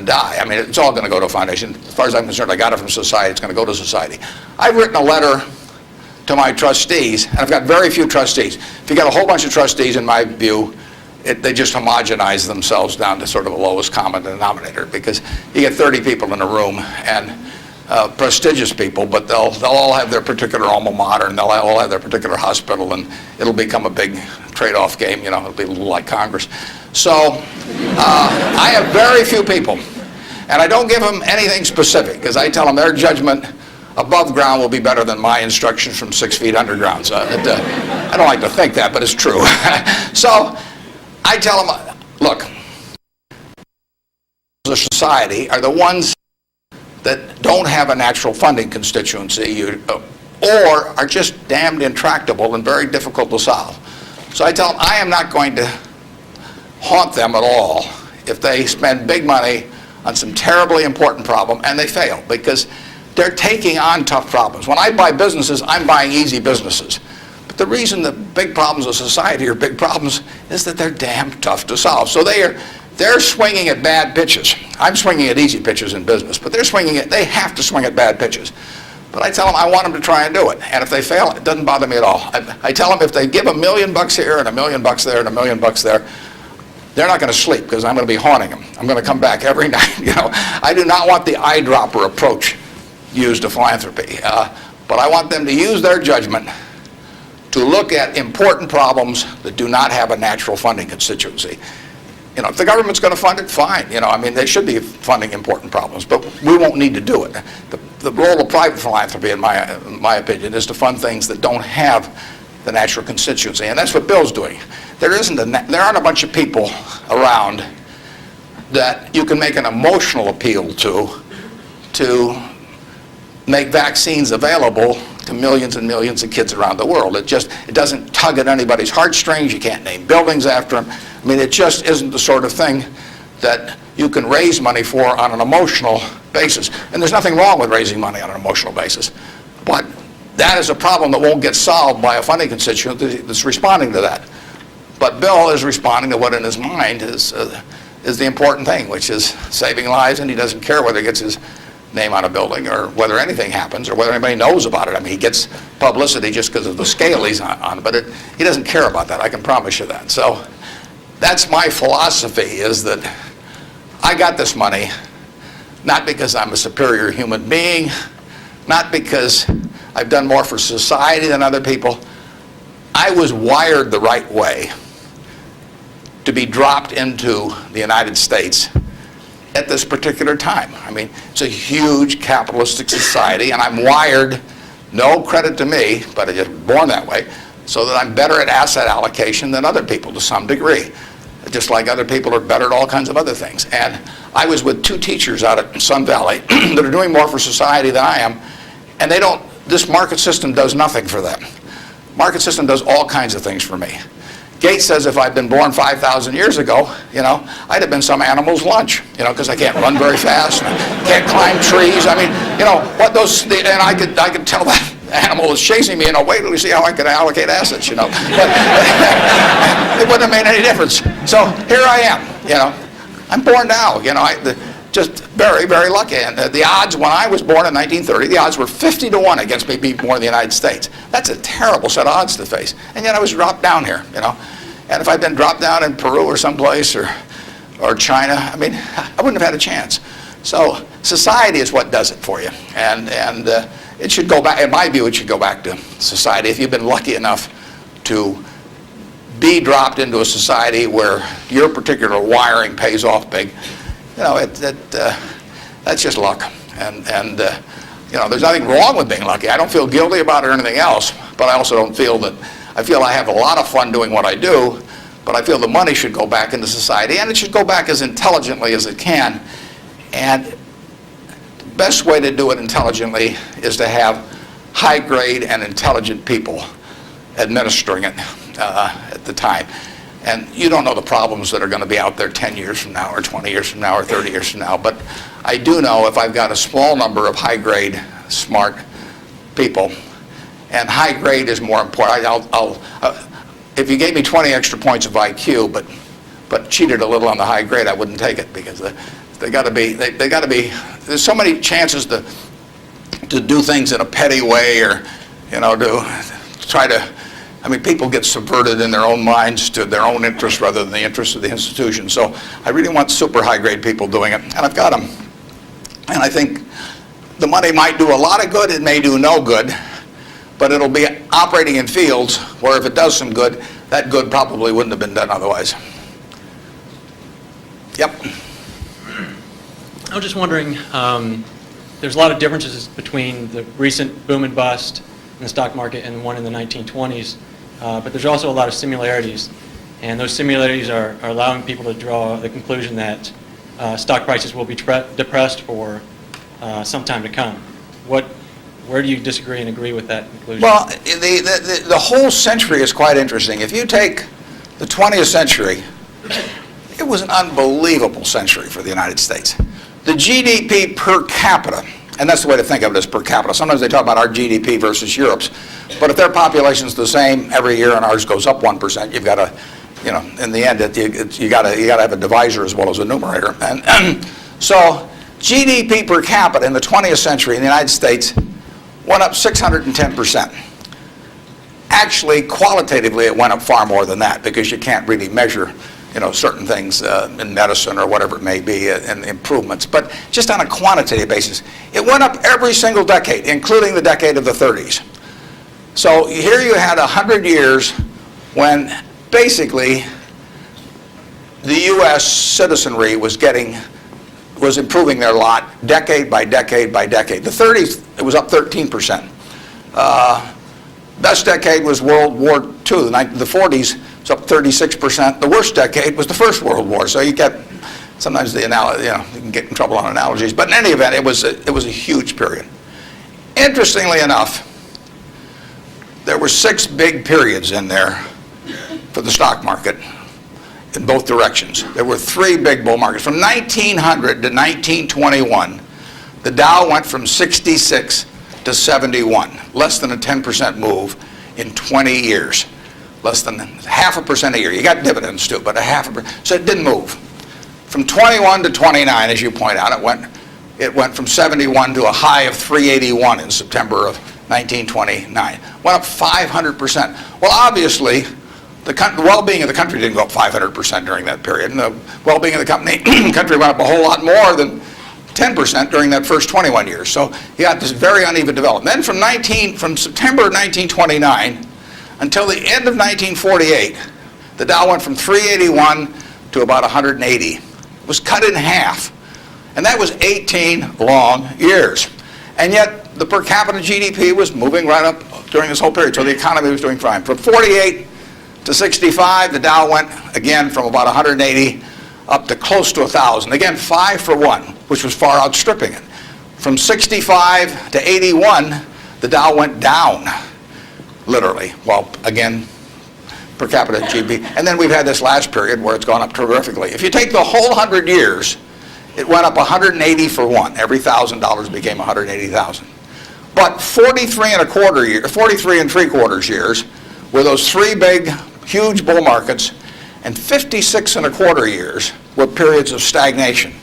die. I mean, it's all going to go to a foundation. As far as I'm concerned, I got it from society. It's going to go to society. I've written a letter to my trustees, and I've got very few trustees. If you got a whole bunch of trustees, in my view, they just homogenize themselves down to sort of a lowest common denominator, because you get 30 people in a room, and prestigious people, but they'll all have their particular alma mater, and they'll all have their particular hospital, and it'll become a big trade-off game. It'll be a little like Congress. So I have very few people, and I don't give them anything specific, because I tell them their judgment above ground will be better than my instructions from 6 feet underground. So I don't like to think that, but it's true. So I tell them, look, the society are the ones that don't have a natural funding constituency or are just damned intractable and very difficult to solve. So I tell them I am not going to haunt them at all if they spend big money on some terribly important problem and they fail, because they're taking on tough problems. When I buy businesses, I'm buying easy businesses. But the reason the big problems of society are big problems is that they're damn tough to solve. So they're swinging at bad pitches. I'm swinging at easy pitches in business, but they have to swing at bad pitches. But I tell them I want them to try and do it. And if they fail, it doesn't bother me at all. I tell them if they give $1 million here and $1 million there and $1 million there, they're not going to sleep, because I'm going to be haunting them. I'm going to come back every night. I do not want the eyedropper approach used to philanthropy. But I want them to use their judgment to look at important problems that do not have a natural funding constituency. If the government's going to fund it, fine. They should be funding important problems, but we won't need to do it. The role of private philanthropy, in my opinion, is to fund things that don't have the natural constituency, and that's what Bill's doing. There aren't a bunch of people around that you can make an emotional appeal to make vaccines available to millions and millions of kids around the world. It doesn't tug at anybody's heartstrings. You can't name buildings after them. It just isn't the sort of thing that you can raise money for on an emotional basis. And there's nothing wrong with raising money on an emotional basis. But that is a problem that won't get solved by a funding constituency that's responding to that. But Bill is responding to what in his mind is the important thing, which is saving lives, and he doesn't care whether he gets his name on a building or whether anything happens or whether anybody knows about it. I mean, he gets publicity just because of the scale he's on, but he doesn't care about that. I can promise you that. So that's my philosophy, is that I got this money not because I'm a superior human being, not because I've done more for society than other people. I was wired the right way to be dropped into the United States at this particular time. I mean, it's a huge capitalistic society, and I'm wired, no credit to me, but I just born that way, so that I'm better at asset allocation than other people to some degree. Just like other people are better at all kinds of other things. And I was with two teachers out at Sun Valley that are doing more for society than I am, and this market system does nothing for them. Market system does all kinds of things for me. Gates says if I'd been born 5,000 years ago, I'd have been some animal's lunch, because I can't run very fast, and I can't climb trees. I mean, and I could tell that animal is chasing me, wait till you see how I can allocate assets, But it wouldn't have made any difference. So here I am, I'm born now, just very, very lucky. And the odds when I was born in 1930, the odds were 50 to 1 against me being born in the United States. That's a terrible set of odds to face. And yet I was dropped down here, And if I'd been dropped down in Peru or someplace or China, I mean, I wouldn't have had a chance. So society is what does it for you. And it should go back, in my view, it should go back to society. If you've been lucky enough to be dropped into a society where your particular wiring pays off big, that's just luck. And there's nothing wrong with being lucky. I don't feel guilty about it or anything else, but I also don't feel that, I feel I have a lot of fun doing what I do, but I feel the money should go back into society, and it should go back as intelligently as it can. And the best way to do it intelligently is to have high-grade and intelligent people administering it at the time. And you don't know the problems that are going to be out there 10 years from now or 20 years from now or 30 years from now. But I do know if I've got a small number of high-grade, smart people, and high-grade is more important. If you gave me 20 extra points of IQ, but cheated a little on the high grade, I wouldn't take it, because they got to be. There's so many chances to do things in a petty way, or to try to. I mean, people get subverted in their own minds to their own interests rather than the interests of the institution. So I really want super high-grade people doing it, and I've got them. And I think the money might do a lot of good, it may do no good, but it'll be operating in fields where if it does some good, that good probably wouldn't have been done otherwise. Yep. I was just wondering, there's a lot of differences between the recent boom and bust in the stock market and one in the 1920s. But there's also a lot of similarities, and those similarities are allowing people to draw the conclusion that stock prices will be depressed for some time to come. Where do you disagree and agree with that conclusion? Well, the whole century is quite interesting. If you take the 20th century, it was an unbelievable century for the United States. The GDP per capita, and that's the way to think of it, as per capita. Sometimes they talk about our GDP versus Europe's, but if their population's the same every year and ours goes up 1%, you've got to, in the end, you got to have a divisor as well as a numerator. And so GDP per capita in the 20th century in the United States went up 610%. Actually, qualitatively, it went up far more than that, because you can't really measure certain things in medicine or whatever it may be, and improvements. But just on a quantitative basis, it went up every single decade, including the decade of the 30s. So here you had 100 years when basically the U.S. citizenry was improving their lot decade by decade by decade. The 30s, it was up 13%. Best decade was World War II. The 40s, it's up 36%. The worst decade was the First World War. So you get sometimes you can get in trouble on analogies. But in any event, it was a huge period. Interestingly enough, there were 6 big periods in there for the stock market in both directions. There were 3 big bull markets. From 1900 to 1921, the Dow went from 66 to 71, less than a 10% move in 20 years. less than 0.5% a year. You got dividends too, but 0.5%. So it didn't move. From 21 to 29, as you point out, it went from 71 to a high of 381 in September of 1929. Went up 500%. Well, obviously, the well-being of the country didn't go up 500% during that period, and the well-being of the country went up a whole lot more than 10% during that first 21 years. So you got this very uneven development. Then from September 1929 until the end of 1948, the Dow went from 381 to about 180. It was cut in half. And that was 18 long years. And yet the per capita GDP was moving right up during this whole period. So the economy was doing fine. From 48 to 65, the Dow went again from about 180 up to close to 1,000. Again, 5 for 1, which was far outstripping it. From 65 to 81, the Dow went down, literally. Well, again, per capita GDP. And then we've had this last period where it's gone up terrifically. If you take the whole 100 years, it went up 180 for 1. Every $1,000 became 180,000. But 43 and 3/4 years were those 3 big, huge bull markets, and 56 and a quarter years were periods of stagnation,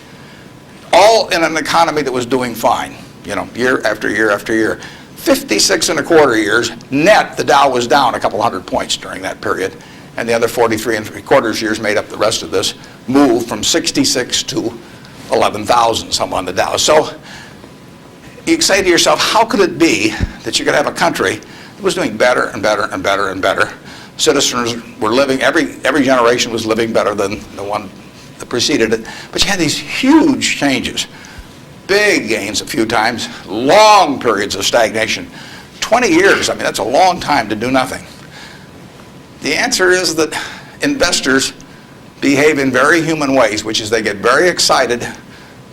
all in an economy that was doing fine, year after year after year. 56 and a quarter years, net, the Dow was down a couple hundred points during that period, and the other 43 and 3/4 years made up the rest of this move from 66 to 11,000 some on the Dow. So you say to yourself, how could it be that you could have a country that was doing better and better and better and better? Citizens were living, every generation was living better than the one that preceded it. But you had these huge changes, big gains a few times, long periods of stagnation. 20 years, I mean, that's a long time to do nothing. The answer is that investors behave in very human ways, which is they get very excited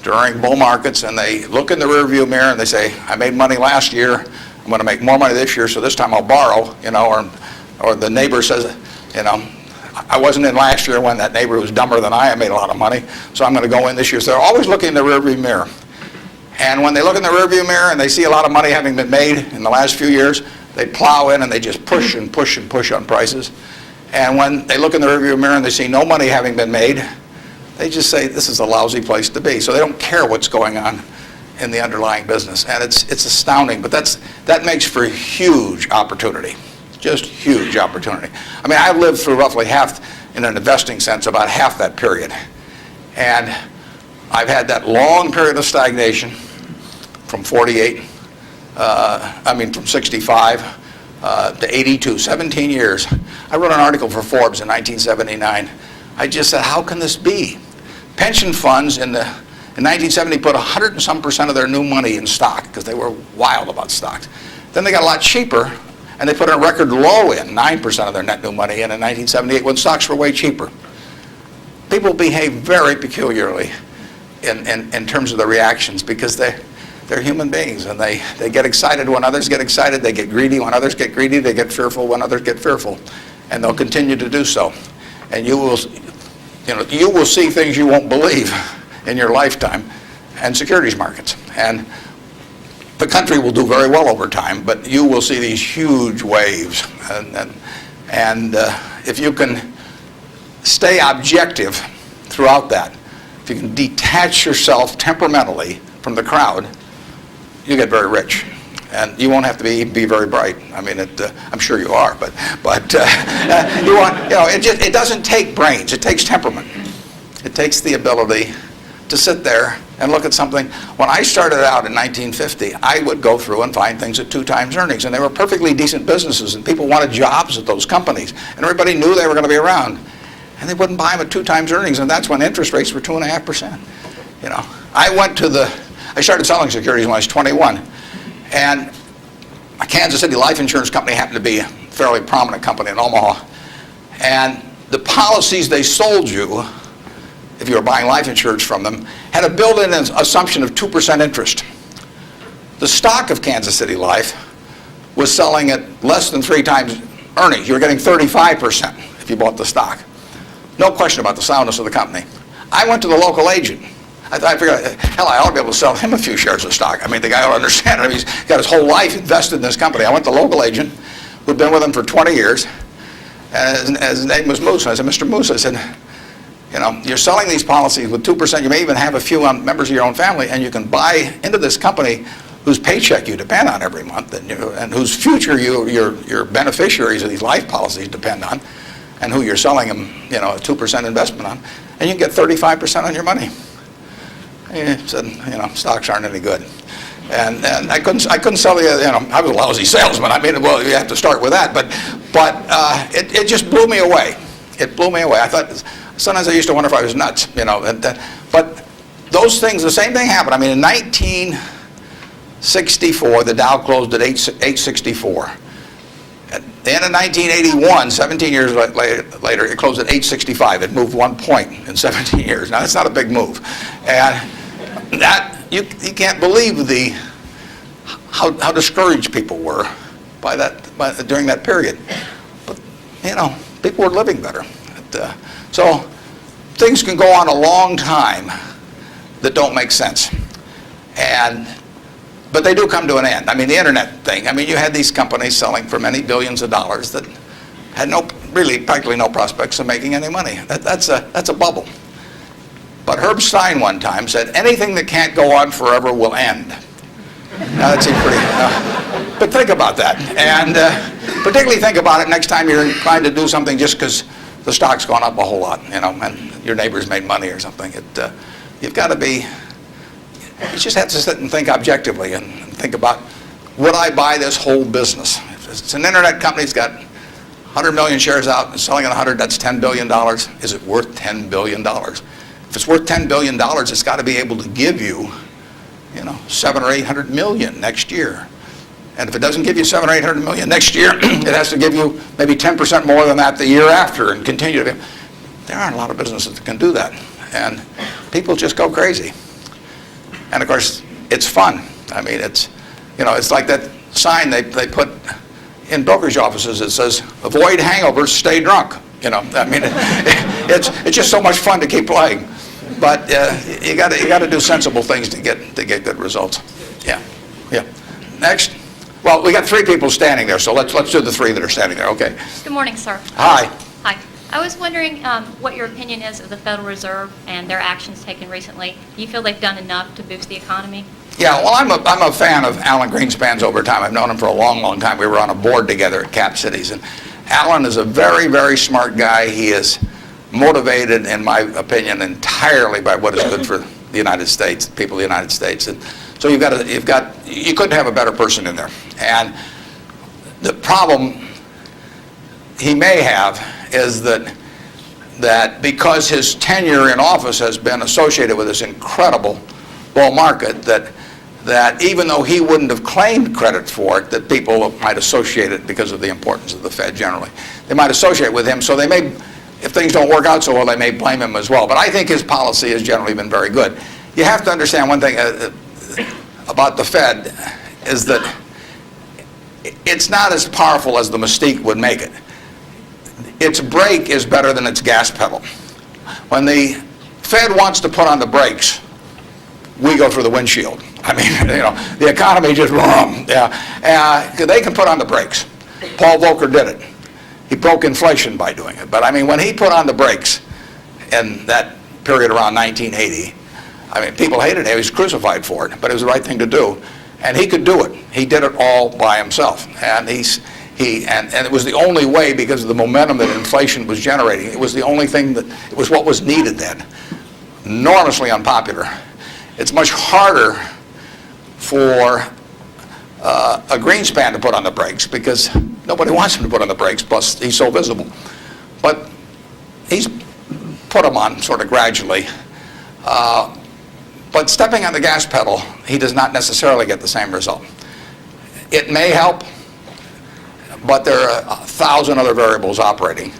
during bull markets and they look in the rearview mirror and they say, I made money last year, I'm going to make more money this year, so this time I'll borrow, or the neighbor says, I wasn't in last year when that neighbor was dumber than I made a lot of money, so I'm going to go in this year. So they're always looking in the rearview mirror. And when they look in the rearview mirror and they see a lot of money having been made in the last few years, they plow in and they just push and push and push on prices. And when they look in the rearview mirror and they see no money having been made, they just say, this is a lousy place to be. So they don't care what's going on in the underlying business. And it's astounding, but that makes for huge opportunity. Just huge opportunity. I mean, I've lived through roughly half, in an investing sense, about half that period. And I've had that long period of stagnation from 65 to 82, 17 years. I wrote an article for Forbes in 1979. I just said, how can this be? Pension funds in 1970 put 100 and some % of their new money in stock because they were wild about stocks. Then they got a lot cheaper, and they put a record low in, 9% of their net new money in 1978 when stocks were way cheaper. People behave very peculiarly in terms of the reactions because they're human beings, and they get excited when others get excited, they get greedy when others get greedy, they get fearful when others get fearful, and they'll continue to do so. And you will see things you won't believe in your lifetime in securities markets. And the country will do very well over time, but you will see these huge waves. And if you can stay objective throughout that, if you can detach yourself temperamentally from the crowd, you get very rich. And you won't have to be very bright. I mean, I'm sure you are, but it doesn't take brains. It takes temperament. It takes the ability to sit there and look at something. When I started out in 1950, I would go through and find things at 2 times earnings, and they were perfectly decent businesses, and people wanted jobs at those companies, and everybody knew they were going to be around, and they wouldn't buy them at 2 times earnings, and that's when interest rates were 2.5%. I started selling securities when I was 21, and a Kansas City life insurance company happened to be a fairly prominent company in Omaha, and the policies they sold you, if you were buying life insurance from them, had a built-in assumption of 2% interest. The stock of Kansas City Life was selling at less than 3 times earnings. You were getting 35% if you bought the stock. No question about the soundness of the company. I went to the local agent. I figured, hell, I ought to be able to sell him a few shares of stock. I mean, the guy ought to understand it. He's got his whole life invested in this company. I went to the local agent who'd been with him for 20 years, And his name was Moose. And I said, Mr. Moose, I said, you know, you're selling these policies with 2%. You may even have a few members of your own family, and you can buy into this company whose paycheck you depend on every month, and whose future your beneficiaries of these life policies depend on, and who you're selling them, you know, a 2% investment on, and you can get 35% on your money. He said, you know, stocks aren't any good. And I couldn't sell you, you know, I was a lousy salesman. I mean, well, you have to start with that. But it just blew me away. It blew me away. I thought, sometimes I used to wonder if I was nuts, you know. But those things, the same thing happened. I mean, in 1964, the Dow closed at 864. At the end of 1981, 17 years later, it closed at 865. It moved 1 point in 17 years. Now, that's not a big move. And that, you can't believe how discouraged people were during that period. But, you know, people were living better. So things can go on a long time that don't make sense. But they do come to an end. I mean, the internet thing. I mean, you had these companies selling for many billions of dollars that had practically no prospects of making any money. That's a bubble. But Herb Stein one time said, anything that can't go on forever will end. Now, that seems pretty... but think about that. And particularly think about it next time you're inclined to do something just because the stock's gone up a whole lot, you know, and your neighbor's made money or something. You've got to be... You just have to sit and think objectively and think about, would I buy this whole business? If it's an internet company that's got 100 million shares out and selling at 100, that's $10 billion. Is it worth $10 billion? If it's worth $10 billion, it's got to be able to give you, you know, 700 or 800 million next year. And if it doesn't give you 700 or 800 million next year, it has to give you maybe 10% more than that the year after and continue to. There aren't a lot of businesses that can do that. And people just go crazy. And of course, it's fun. I mean, it's, you know, it's like that sign they put in brokerage offices that says, avoid hangovers, stay drunk. You know, I mean, it's just so much fun to keep playing. But you got to do sensible things to get good results. Yeah. Next. Well, we got 3 people standing there, so let's do the 3 that are standing there. Okay. Good morning, sir. Hi. Hi. I was wondering what your opinion is of the Federal Reserve and their actions taken recently. Do you feel they've done enough to boost the economy? Yeah, well, I'm a fan of Alan Greenspan's over time. I've known him for a long, long time. We were on a board together at Cap Cities, and Alan is a very, very smart guy. He is motivated, in my opinion, entirely by what is good for the United States, people of the United States. And so you couldn't have a better person in there. And the problem he may have is that because his tenure in office has been associated with this incredible bull market, that even though he wouldn't have claimed credit for it, that people might associate it because of the importance of the Fed generally. They might associate with him, so they may, if things don't work out so well, they may blame him as well. But I think his policy has generally been very good. You have to understand one thing about the Fed is that it's not as powerful as the mystique would make it. Its brake is better than its gas pedal. When the Fed wants to put on the brakes, we go through the windshield. I mean, you know, the economy just, they can put on the brakes. Paul Volcker did it. He broke inflation by doing it. But I mean, when he put on the brakes in that period around 1980, I mean, people hated him. He was crucified for it, but it was the right thing to do. And he could do it. He did it all by himself. And and it was the only way, because of the momentum that inflation was generating. It was the only thing it was what was needed then. Enormously unpopular. It's much harder for a Greenspan to put on the brakes because nobody wants him to put on the brakes, plus he's so visible. But he's put them on sort of gradually. But stepping on the gas pedal, he does not necessarily get the same result. It may help, but there are 1,000 other variables operating.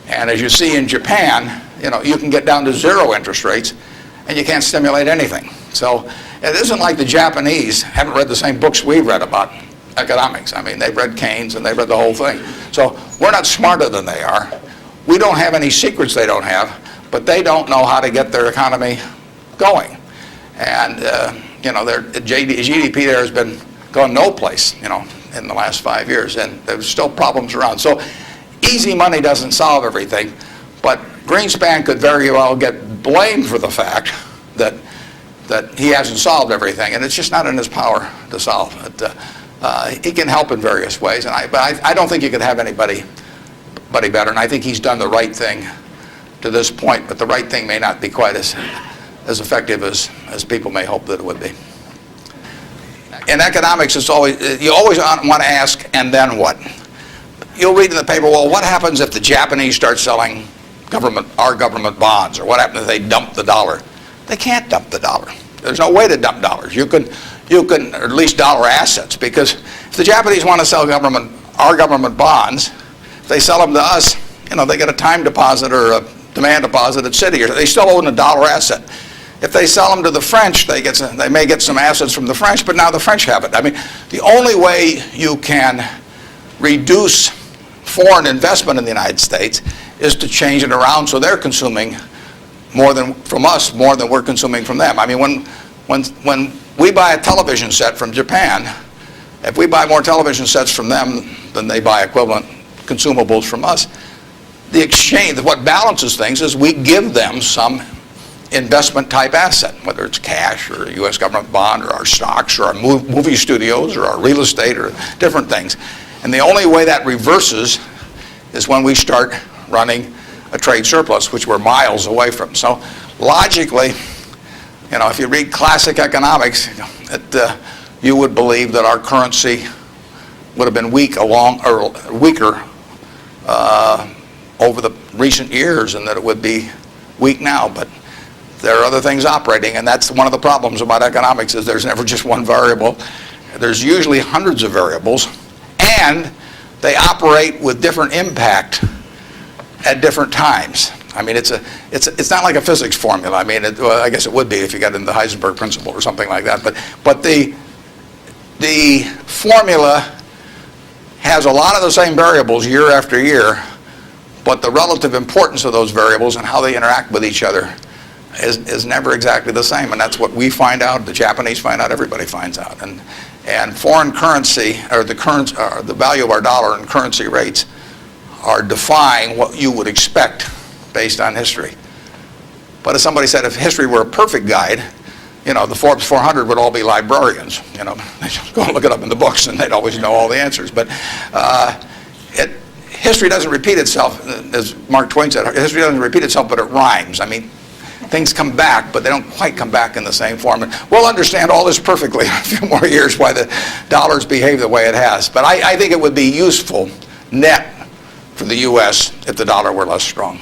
And as you see in Japan, you know, you can get down to 0 interest rates and you can't stimulate anything. So it isn't like the Japanese haven't read the same books we've read about economics. I mean, they've read Keynes and they've read the whole thing. So we're not smarter than they are. We don't have any secrets they don't have, but they don't know how to get their economy going. And, you know, their GDP there has been going no place, you know, in the last 5 years, and there's still problems around. So easy money doesn't solve everything, but Greenspan could very well get blamed for the fact that he hasn't solved everything, and it's just not in his power to solve it. He can help in various ways, but I don't think you could have anybody better, and I think he's done the right thing to this point, but the right thing may not be quite as effective as people may hope that it would be. In economics, you always want to ask, and then what? You'll read in the paper, well, what happens if the Japanese start selling our government bonds, or what happens if they dump the dollar? They can't dump the dollar. There's no way to dump dollars. You can, or at least dollar assets, because if the Japanese want to sell our government bonds, if they sell them to us, they get a time deposit or a demand deposit at Citi, or they still own a dollar asset. If they sell them to the French, they may get some assets from the French, but now the French have it. I mean, the only way you can reduce foreign investment in the United States is to change it around so they're consuming more than we're consuming from them. I mean, when we buy a television set from Japan, if we buy more television sets from them than they buy equivalent consumables from us, the exchange, what balances things is we give them some investment type asset, whether it's cash or a U.S. government bond or our stocks or our movie studios or our real estate or different things. And the only way that reverses is when we start running a trade surplus, which we're miles away from. So logically, if you read classic economics, you would believe that our currency would have been weaker over the recent years, and that it would be weak now. But there are other things operating, and that's one of the problems about economics, is there's never just one variable. There's usually hundreds of variables, and they operate with different impact at different times. I mean, it's not like a physics formula. I mean, I guess it would be if you got into the Heisenberg principle or something like that. But the formula has a lot of the same variables year after year, but the relative importance of those variables and how they interact with each other is never exactly the same. And that's what we find out, the Japanese find out, everybody finds out. And foreign currency, or the value of our dollar and currency rates, are defying what you would expect based on history. But as somebody said, if history were a perfect guide, the Forbes 400 would all be librarians. They just go and look it up in the books, and they'd always know all the answers. But history doesn't repeat itself, as Mark Twain said. History doesn't repeat itself, but it rhymes. I mean, things come back, but they don't quite come back in the same form. And we'll understand all this perfectly in a few more years, why the dollar's behaved the way it has. But I think it would be useful net for the U.S. if the dollar were less strong.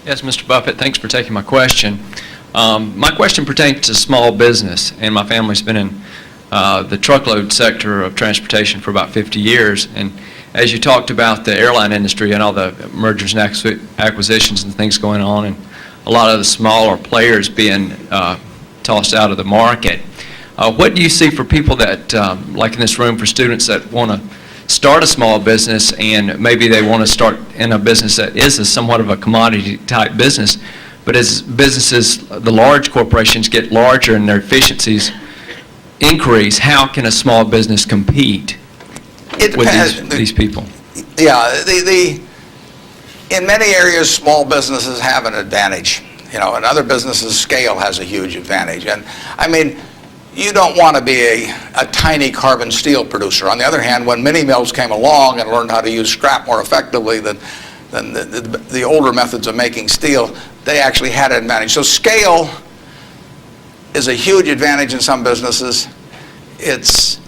Yes, Mr. Buffett, thanks for taking my question. My question pertains to small business, and my family's been in the truckload sector of transportation for about 50 years. And as you talked about the airline industry and all the mergers and acquisitions and things going on, and a lot of the smaller players being tossed out of the market, what do you see for people that, like in this room, for students that want to start a small business, and maybe they want to start in a business that is somewhat of a commodity type business, but as businesses, the large corporations get larger and their efficiencies increase, how can a small business compete with these people? Yeah, in many areas, small businesses have an advantage. In other businesses, scale has a huge advantage. And I mean, you don't want to be a tiny carbon steel producer. On the other hand, when mini mills came along and learned how to use scrap more effectively than the older methods of making steel, they actually had an advantage. So scale is a huge advantage in some businesses. It's,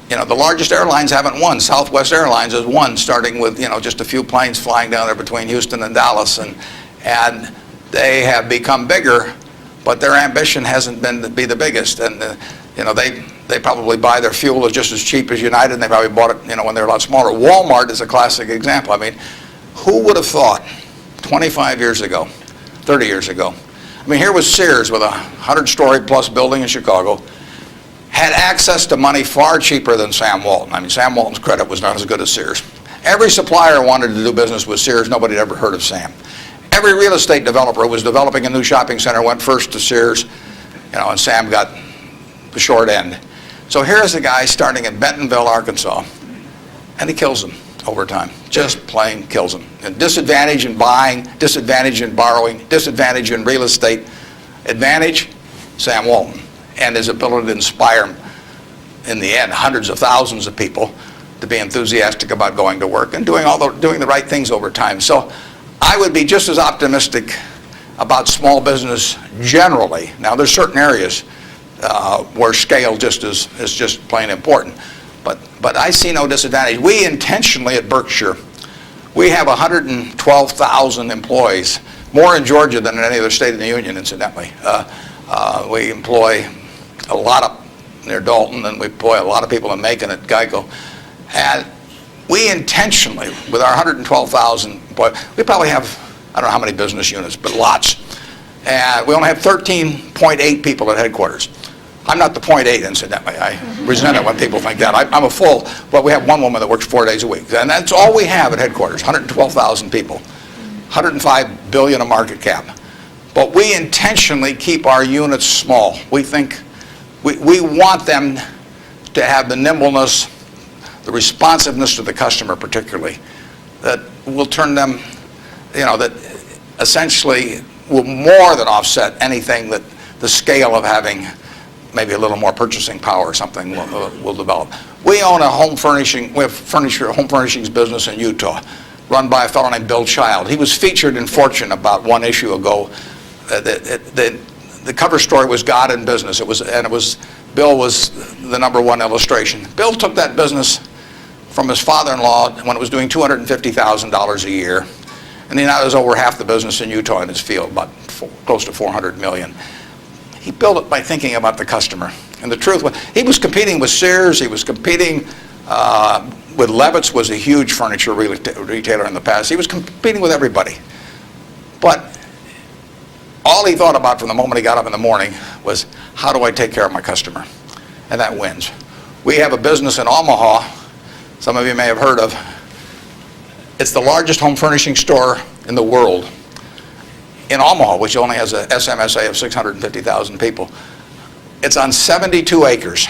the largest airlines haven't won. Southwest Airlines has won, starting with, just a few planes flying down there between Houston and Dallas. And they have become bigger, but their ambition hasn't been to be the biggest. And, they probably buy their fuel as just as cheap as United, and they probably bought it, when they're a lot smaller. Walmart is a classic example. I mean, who would have thought 25 years ago, 30 years ago, I mean, here was Sears with a 100-story plus building in Chicago, had access to money far cheaper than Sam Walton. I mean, Sam Walton's credit was not as good as Sears. Every supplier wanted to do business with Sears. Nobody had ever heard of Sam. Every real estate developer who was developing a new shopping center went first to Sears, and Sam got the short end. So here's a guy starting in Bentonville, Arkansas, and he kills them over time. Just plain kills them. And disadvantage in buying, disadvantage in borrowing, disadvantage in real estate. Advantage, Sam Walton, and his ability to inspire, in the end, hundreds of thousands of people to be enthusiastic about going to work and doing the right things over time. So I would be just as optimistic about small business generally. Now, there's certain areas where scale is just plain important. But I see no disadvantage. We intentionally at Berkshire, we have 112,000 employees, more in Georgia than in any other state in the union, incidentally. We employ a lot up near Dalton, and we employ a lot of people in Macon at GEICO. And we intentionally, with our 112,000 employees, we probably have, I don't know how many business units, but lots. And we only have 13.8 people at headquarters. I'm not the 0.8, incidentally. I resent it when people think that. I'm a full, but we have one woman that works 4 days a week. And that's all we have at headquarters, 112,000 people, 105 billion of market cap. But we intentionally keep our units small. We think, we want them to have the nimbleness, the responsiveness to the customer particularly, that will turn them, that essentially will more than offset anything that the scale of having maybe a little more purchasing power or something will develop. We own a home furnishings business in Utah, run by a fellow named Bill Child. He was featured in Fortune about one issue ago. The cover story was God in Business. Bill was the #1 illustration. Bill took that business from his father-in-law when it was doing $250,000 a year, and he now has over half the business in Utah in his field, about close to $400 million. He built it by thinking about the customer. And the truth was, he was competing with Sears, he was competing with Levitt's, was a huge furniture retailer in the past. He was competing with everybody. But all he thought about from the moment he got up in the morning was, how do I take care of my customer? And that wins. We have a business in Omaha, some of you may have heard of. It's the largest home furnishing store in the world. In Omaha, which only has a SMSA of 650,000 people. It's on 72 acres.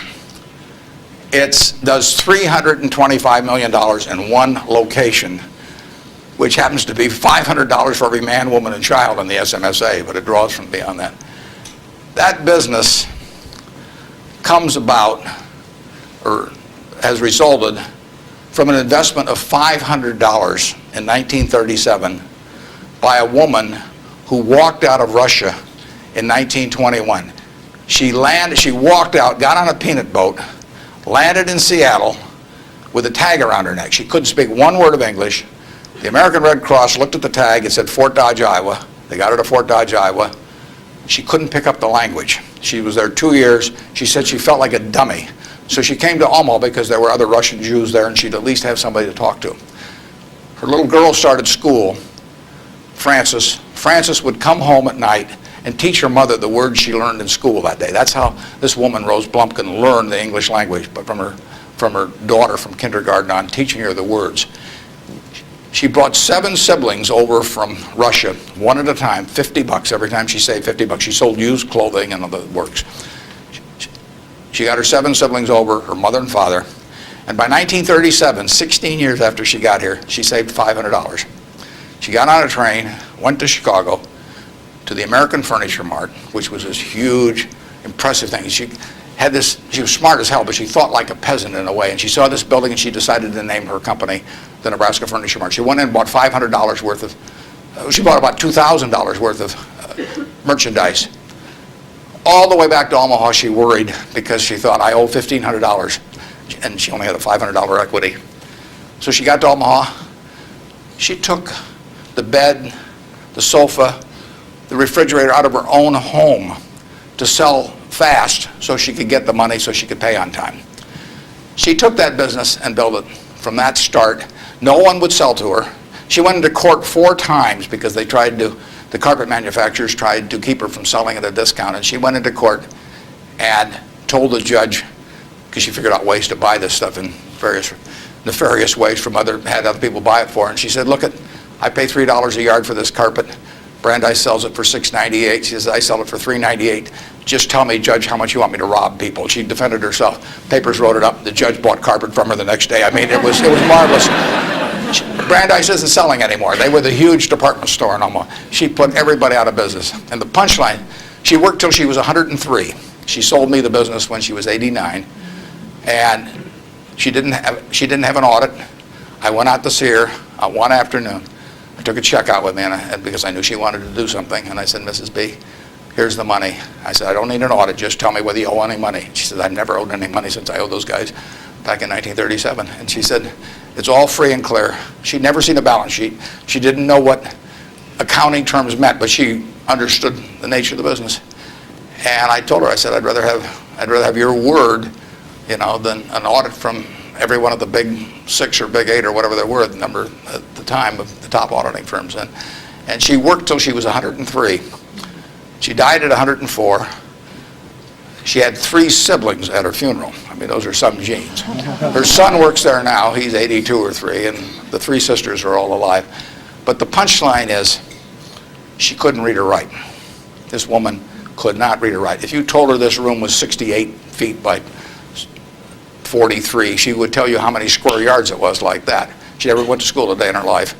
It does $325 million in one location, which happens to be $500 for every man, woman, and child in the SMSA, but it draws from beyond that. That business comes about, or has resulted from an investment of $500 in 1937 by a woman who walked out of Russia in 1921. She walked out, got on a peanut boat, landed in Seattle with a tag around her neck. She couldn't speak one word of English. The American Red Cross looked at the tag. It said Fort Dodge, Iowa. They got her to Fort Dodge, Iowa. She couldn't pick up the language. She was there 2 years. She said she felt like a dummy. So she came to Omaha because there were other Russian Jews there and she'd at least have somebody to talk to. Her little girl started school, Frances. Frances would come home at night and teach her mother the words she learned in school that day. That's how this woman, Rose Blumpkin, learned the English language, but from her daughter from kindergarten on, teaching her the words. She brought 7 siblings over from Russia, one at a time, $50 every time she saved $50. She sold used clothing and other works. She got her 7 siblings over, her mother and father, and by 1937, 16 years after she got here, she saved $500. She got on a train, went to Chicago, to the American Furniture Mart, which was this huge, impressive thing. She was smart as hell, but she thought like a peasant in a way, and she saw this building and she decided to name her company the Nebraska Furniture Mart. She went in and bought $500 worth of, she bought about $2,000 worth of merchandise. All the way back to Omaha, she worried because she thought, I owe $1,500, and she only had a $500 equity. So she got to Omaha. She took the bed, the sofa, the refrigerator out of her own home to sell fast so she could get the money so she could pay on time. She took that business and built it from that start. No one would sell to her. She went into court 4 times because the carpet manufacturers tried to keep her from selling at a discount, and she went into court and told the judge, because she figured out ways to buy this stuff in various nefarious ways from had other people buy it for her, and she said, look, I pay $3 a yard for this carpet. Brandeis sells it for $6.98. She says, I sell it for $3.98. Just tell me, Judge, how much you want me to rob people. She defended herself. Papers wrote it up. The judge bought carpet from her the next day. I mean, it was marvelous. Brandeis isn't selling anymore. They were the huge department store in Omaha. She put everybody out of business. And the punchline, she worked till she was 103. She sold me the business when she was 89. And she didn't have an audit. I went out to see her one afternoon. I took a check out with me because I knew she wanted to do something. And I said, Mrs. B, here's the money. I said, I don't need an audit. Just tell me whether you owe any money. She said, I've never owed any money since I owed those guys back in 1937. And she said, it's all free and clear. She'd never seen a balance sheet. She didn't know what accounting terms meant, but she understood the nature of the business. And I told her, I said, I'd rather have your word, than an audit from every one of the big 6 or big 8 or whatever there were, the number at the time of the top auditing firms. And she worked till she was 103. She died at 104. She had 3 siblings at her funeral. I mean, those are some genes. Her son works there now. He's 82 or 3, and the 3 sisters are all alive. But the punchline is, she couldn't read or write. This woman could not read or write. If you told her this room was 68 feet by 43, she would tell you how many square yards it was like that. She never went to school a day in her life.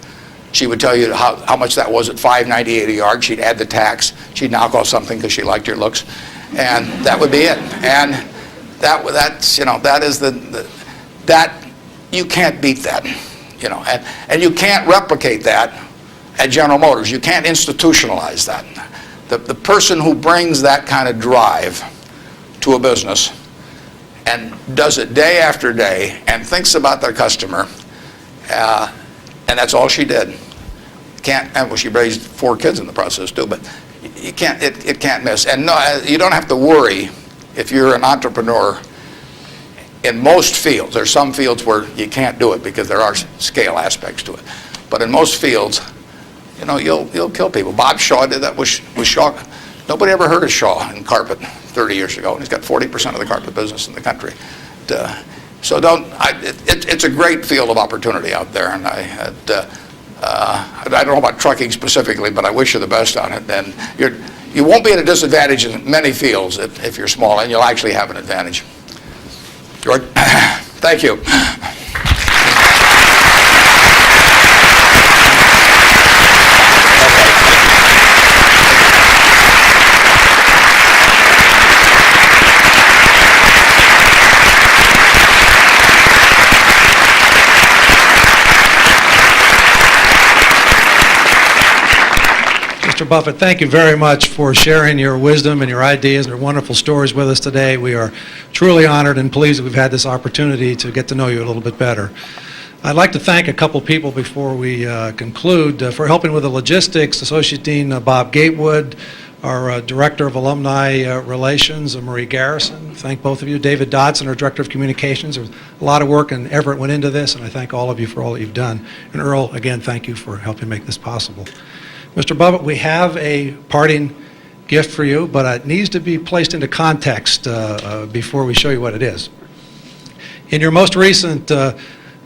She would tell you how much that was at $5.98 a yard. She'd add the tax. She'd knock off something because she liked your looks. And that would be it. And that is that you can't beat that, and you can't replicate that at General Motors. You can't institutionalize that. The person who brings that kind of drive to a business and does it day after day and thinks about their customer, and that's all she did. She raised 4 kids in the process too, but you can't. It can't miss. And no, you don't have to worry if you're an entrepreneur. In most fields, there's some fields where you can't do it because there are scale aspects to it. But in most fields, you'll kill people. Bob Shaw did that with Shaw. Nobody ever heard of Shaw in carpet 30 years ago, and he's got 40% of the carpet business in the country. So it's a great field of opportunity out there, and I don't know about trucking specifically, but I wish you the best on it. And you won't be at a disadvantage in many fields if you're small, and you'll actually have an advantage. George, thank you. Mr. Buffett, thank you very much for sharing your wisdom and your ideas and your wonderful stories with us today. We are truly honored and pleased that we've had this opportunity to get to know you a little bit better. I'd like to thank a couple people before we conclude for helping with the logistics. Associate Dean Bob Gatewood, our Director of Alumni Relations, Marie Garrison. Thank both of you. David Dodson, our Director of Communications. There was a lot of work and effort went into this, and I thank all of you for all that you've done. And Earl, again, thank you for helping make this possible. Mr. Buffett, we have a parting gift for you, but it needs to be placed into context before we show you what it is. In your most recent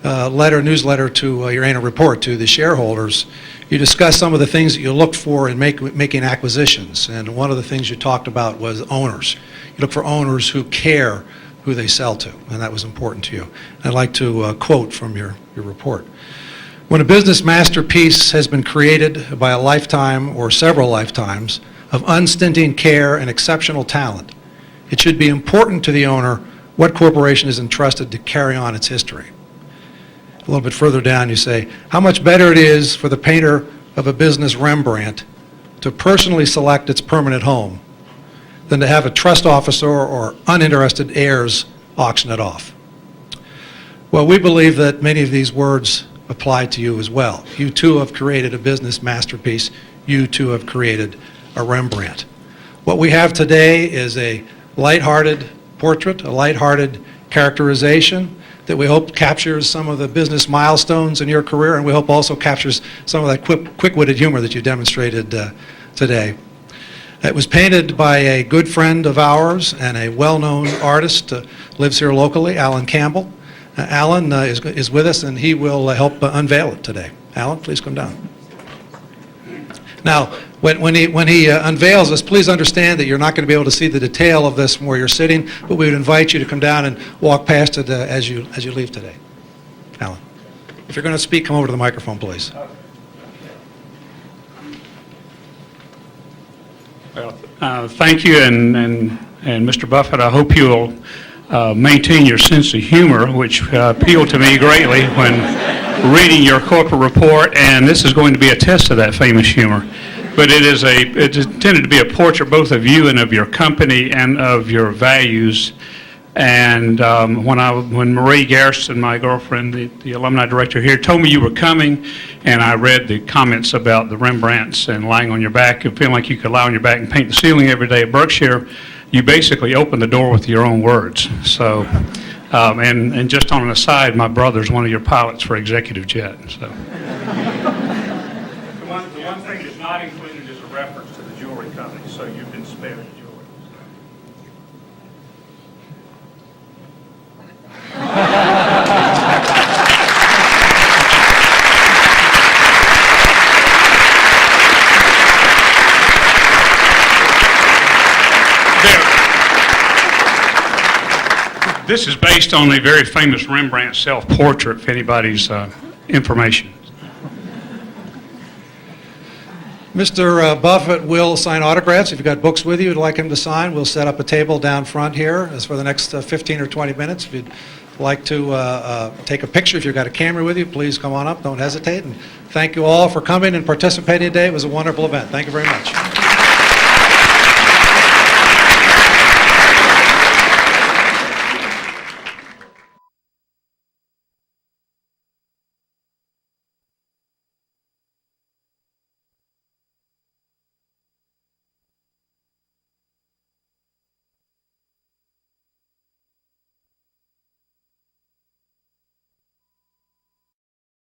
newsletter to your annual report to the shareholders, you discussed some of the things that you look for in making acquisitions, and one of the things you talked about was owners. You look for owners who care who they sell to, and that was important to you. I'd like to quote from your report. When a business masterpiece has been created by a lifetime or several lifetimes of unstinting care and exceptional talent, it should be important to the owner what corporation is entrusted to carry on its history. A little bit further down you say, how much better it is for the painter of a business Rembrandt to personally select its permanent home than to have a trust officer or uninterested heirs auction it off. Well, we believe that many of these words apply to you as well. You too have created a business masterpiece. You too have created a Rembrandt. What we have today is a lighthearted portrait, a lighthearted characterization that we hope captures some of the business milestones in your career, and we hope also captures some of that quick-witted humor that you demonstrated today. It was painted by a good friend of ours and a well-known artist, lives here locally, Alan Campbell. Alan is with us, and he will help unveil it today. Alan, please come down. Now, when he unveils this, please understand that you're not going to be able to see the detail of this from where you're sitting, but we would invite you to come down and walk past it as you leave today. Alan, if you're going to speak, come over to the microphone, please. Thank you, and Mr. Buffett, I hope you'll maintain your sense of humor, which appealed to me greatly when reading your corporate report, and this is going to be a test of that famous humor. But it's intended to be a portrait both of you and of your company and of your values. And when Marie Garrison, my girlfriend, the alumni director here, told me you were coming, and I read the comments about the Rembrandts and lying on your back and feeling like you could lie on your back and paint the ceiling every day at Berkshire, you basically opened the door with your own words. So, and just on an aside, my brother's one of your pilots for Executive Jet. So. The one thing that's not included is a reference to the jewelry company, so you've been spared the jewelry. This is based on a very famous Rembrandt self-portrait, if anybody's information. Mr. Buffett will sign autographs. If you've got books with you you'd like him to sign, we'll set up a table down front here as for the next 15 or 20 minutes. If you'd like to take a picture, if you've got a camera with you, please come on up. Don't hesitate. And thank you all for coming and participating today. It was a wonderful event. Thank you very much.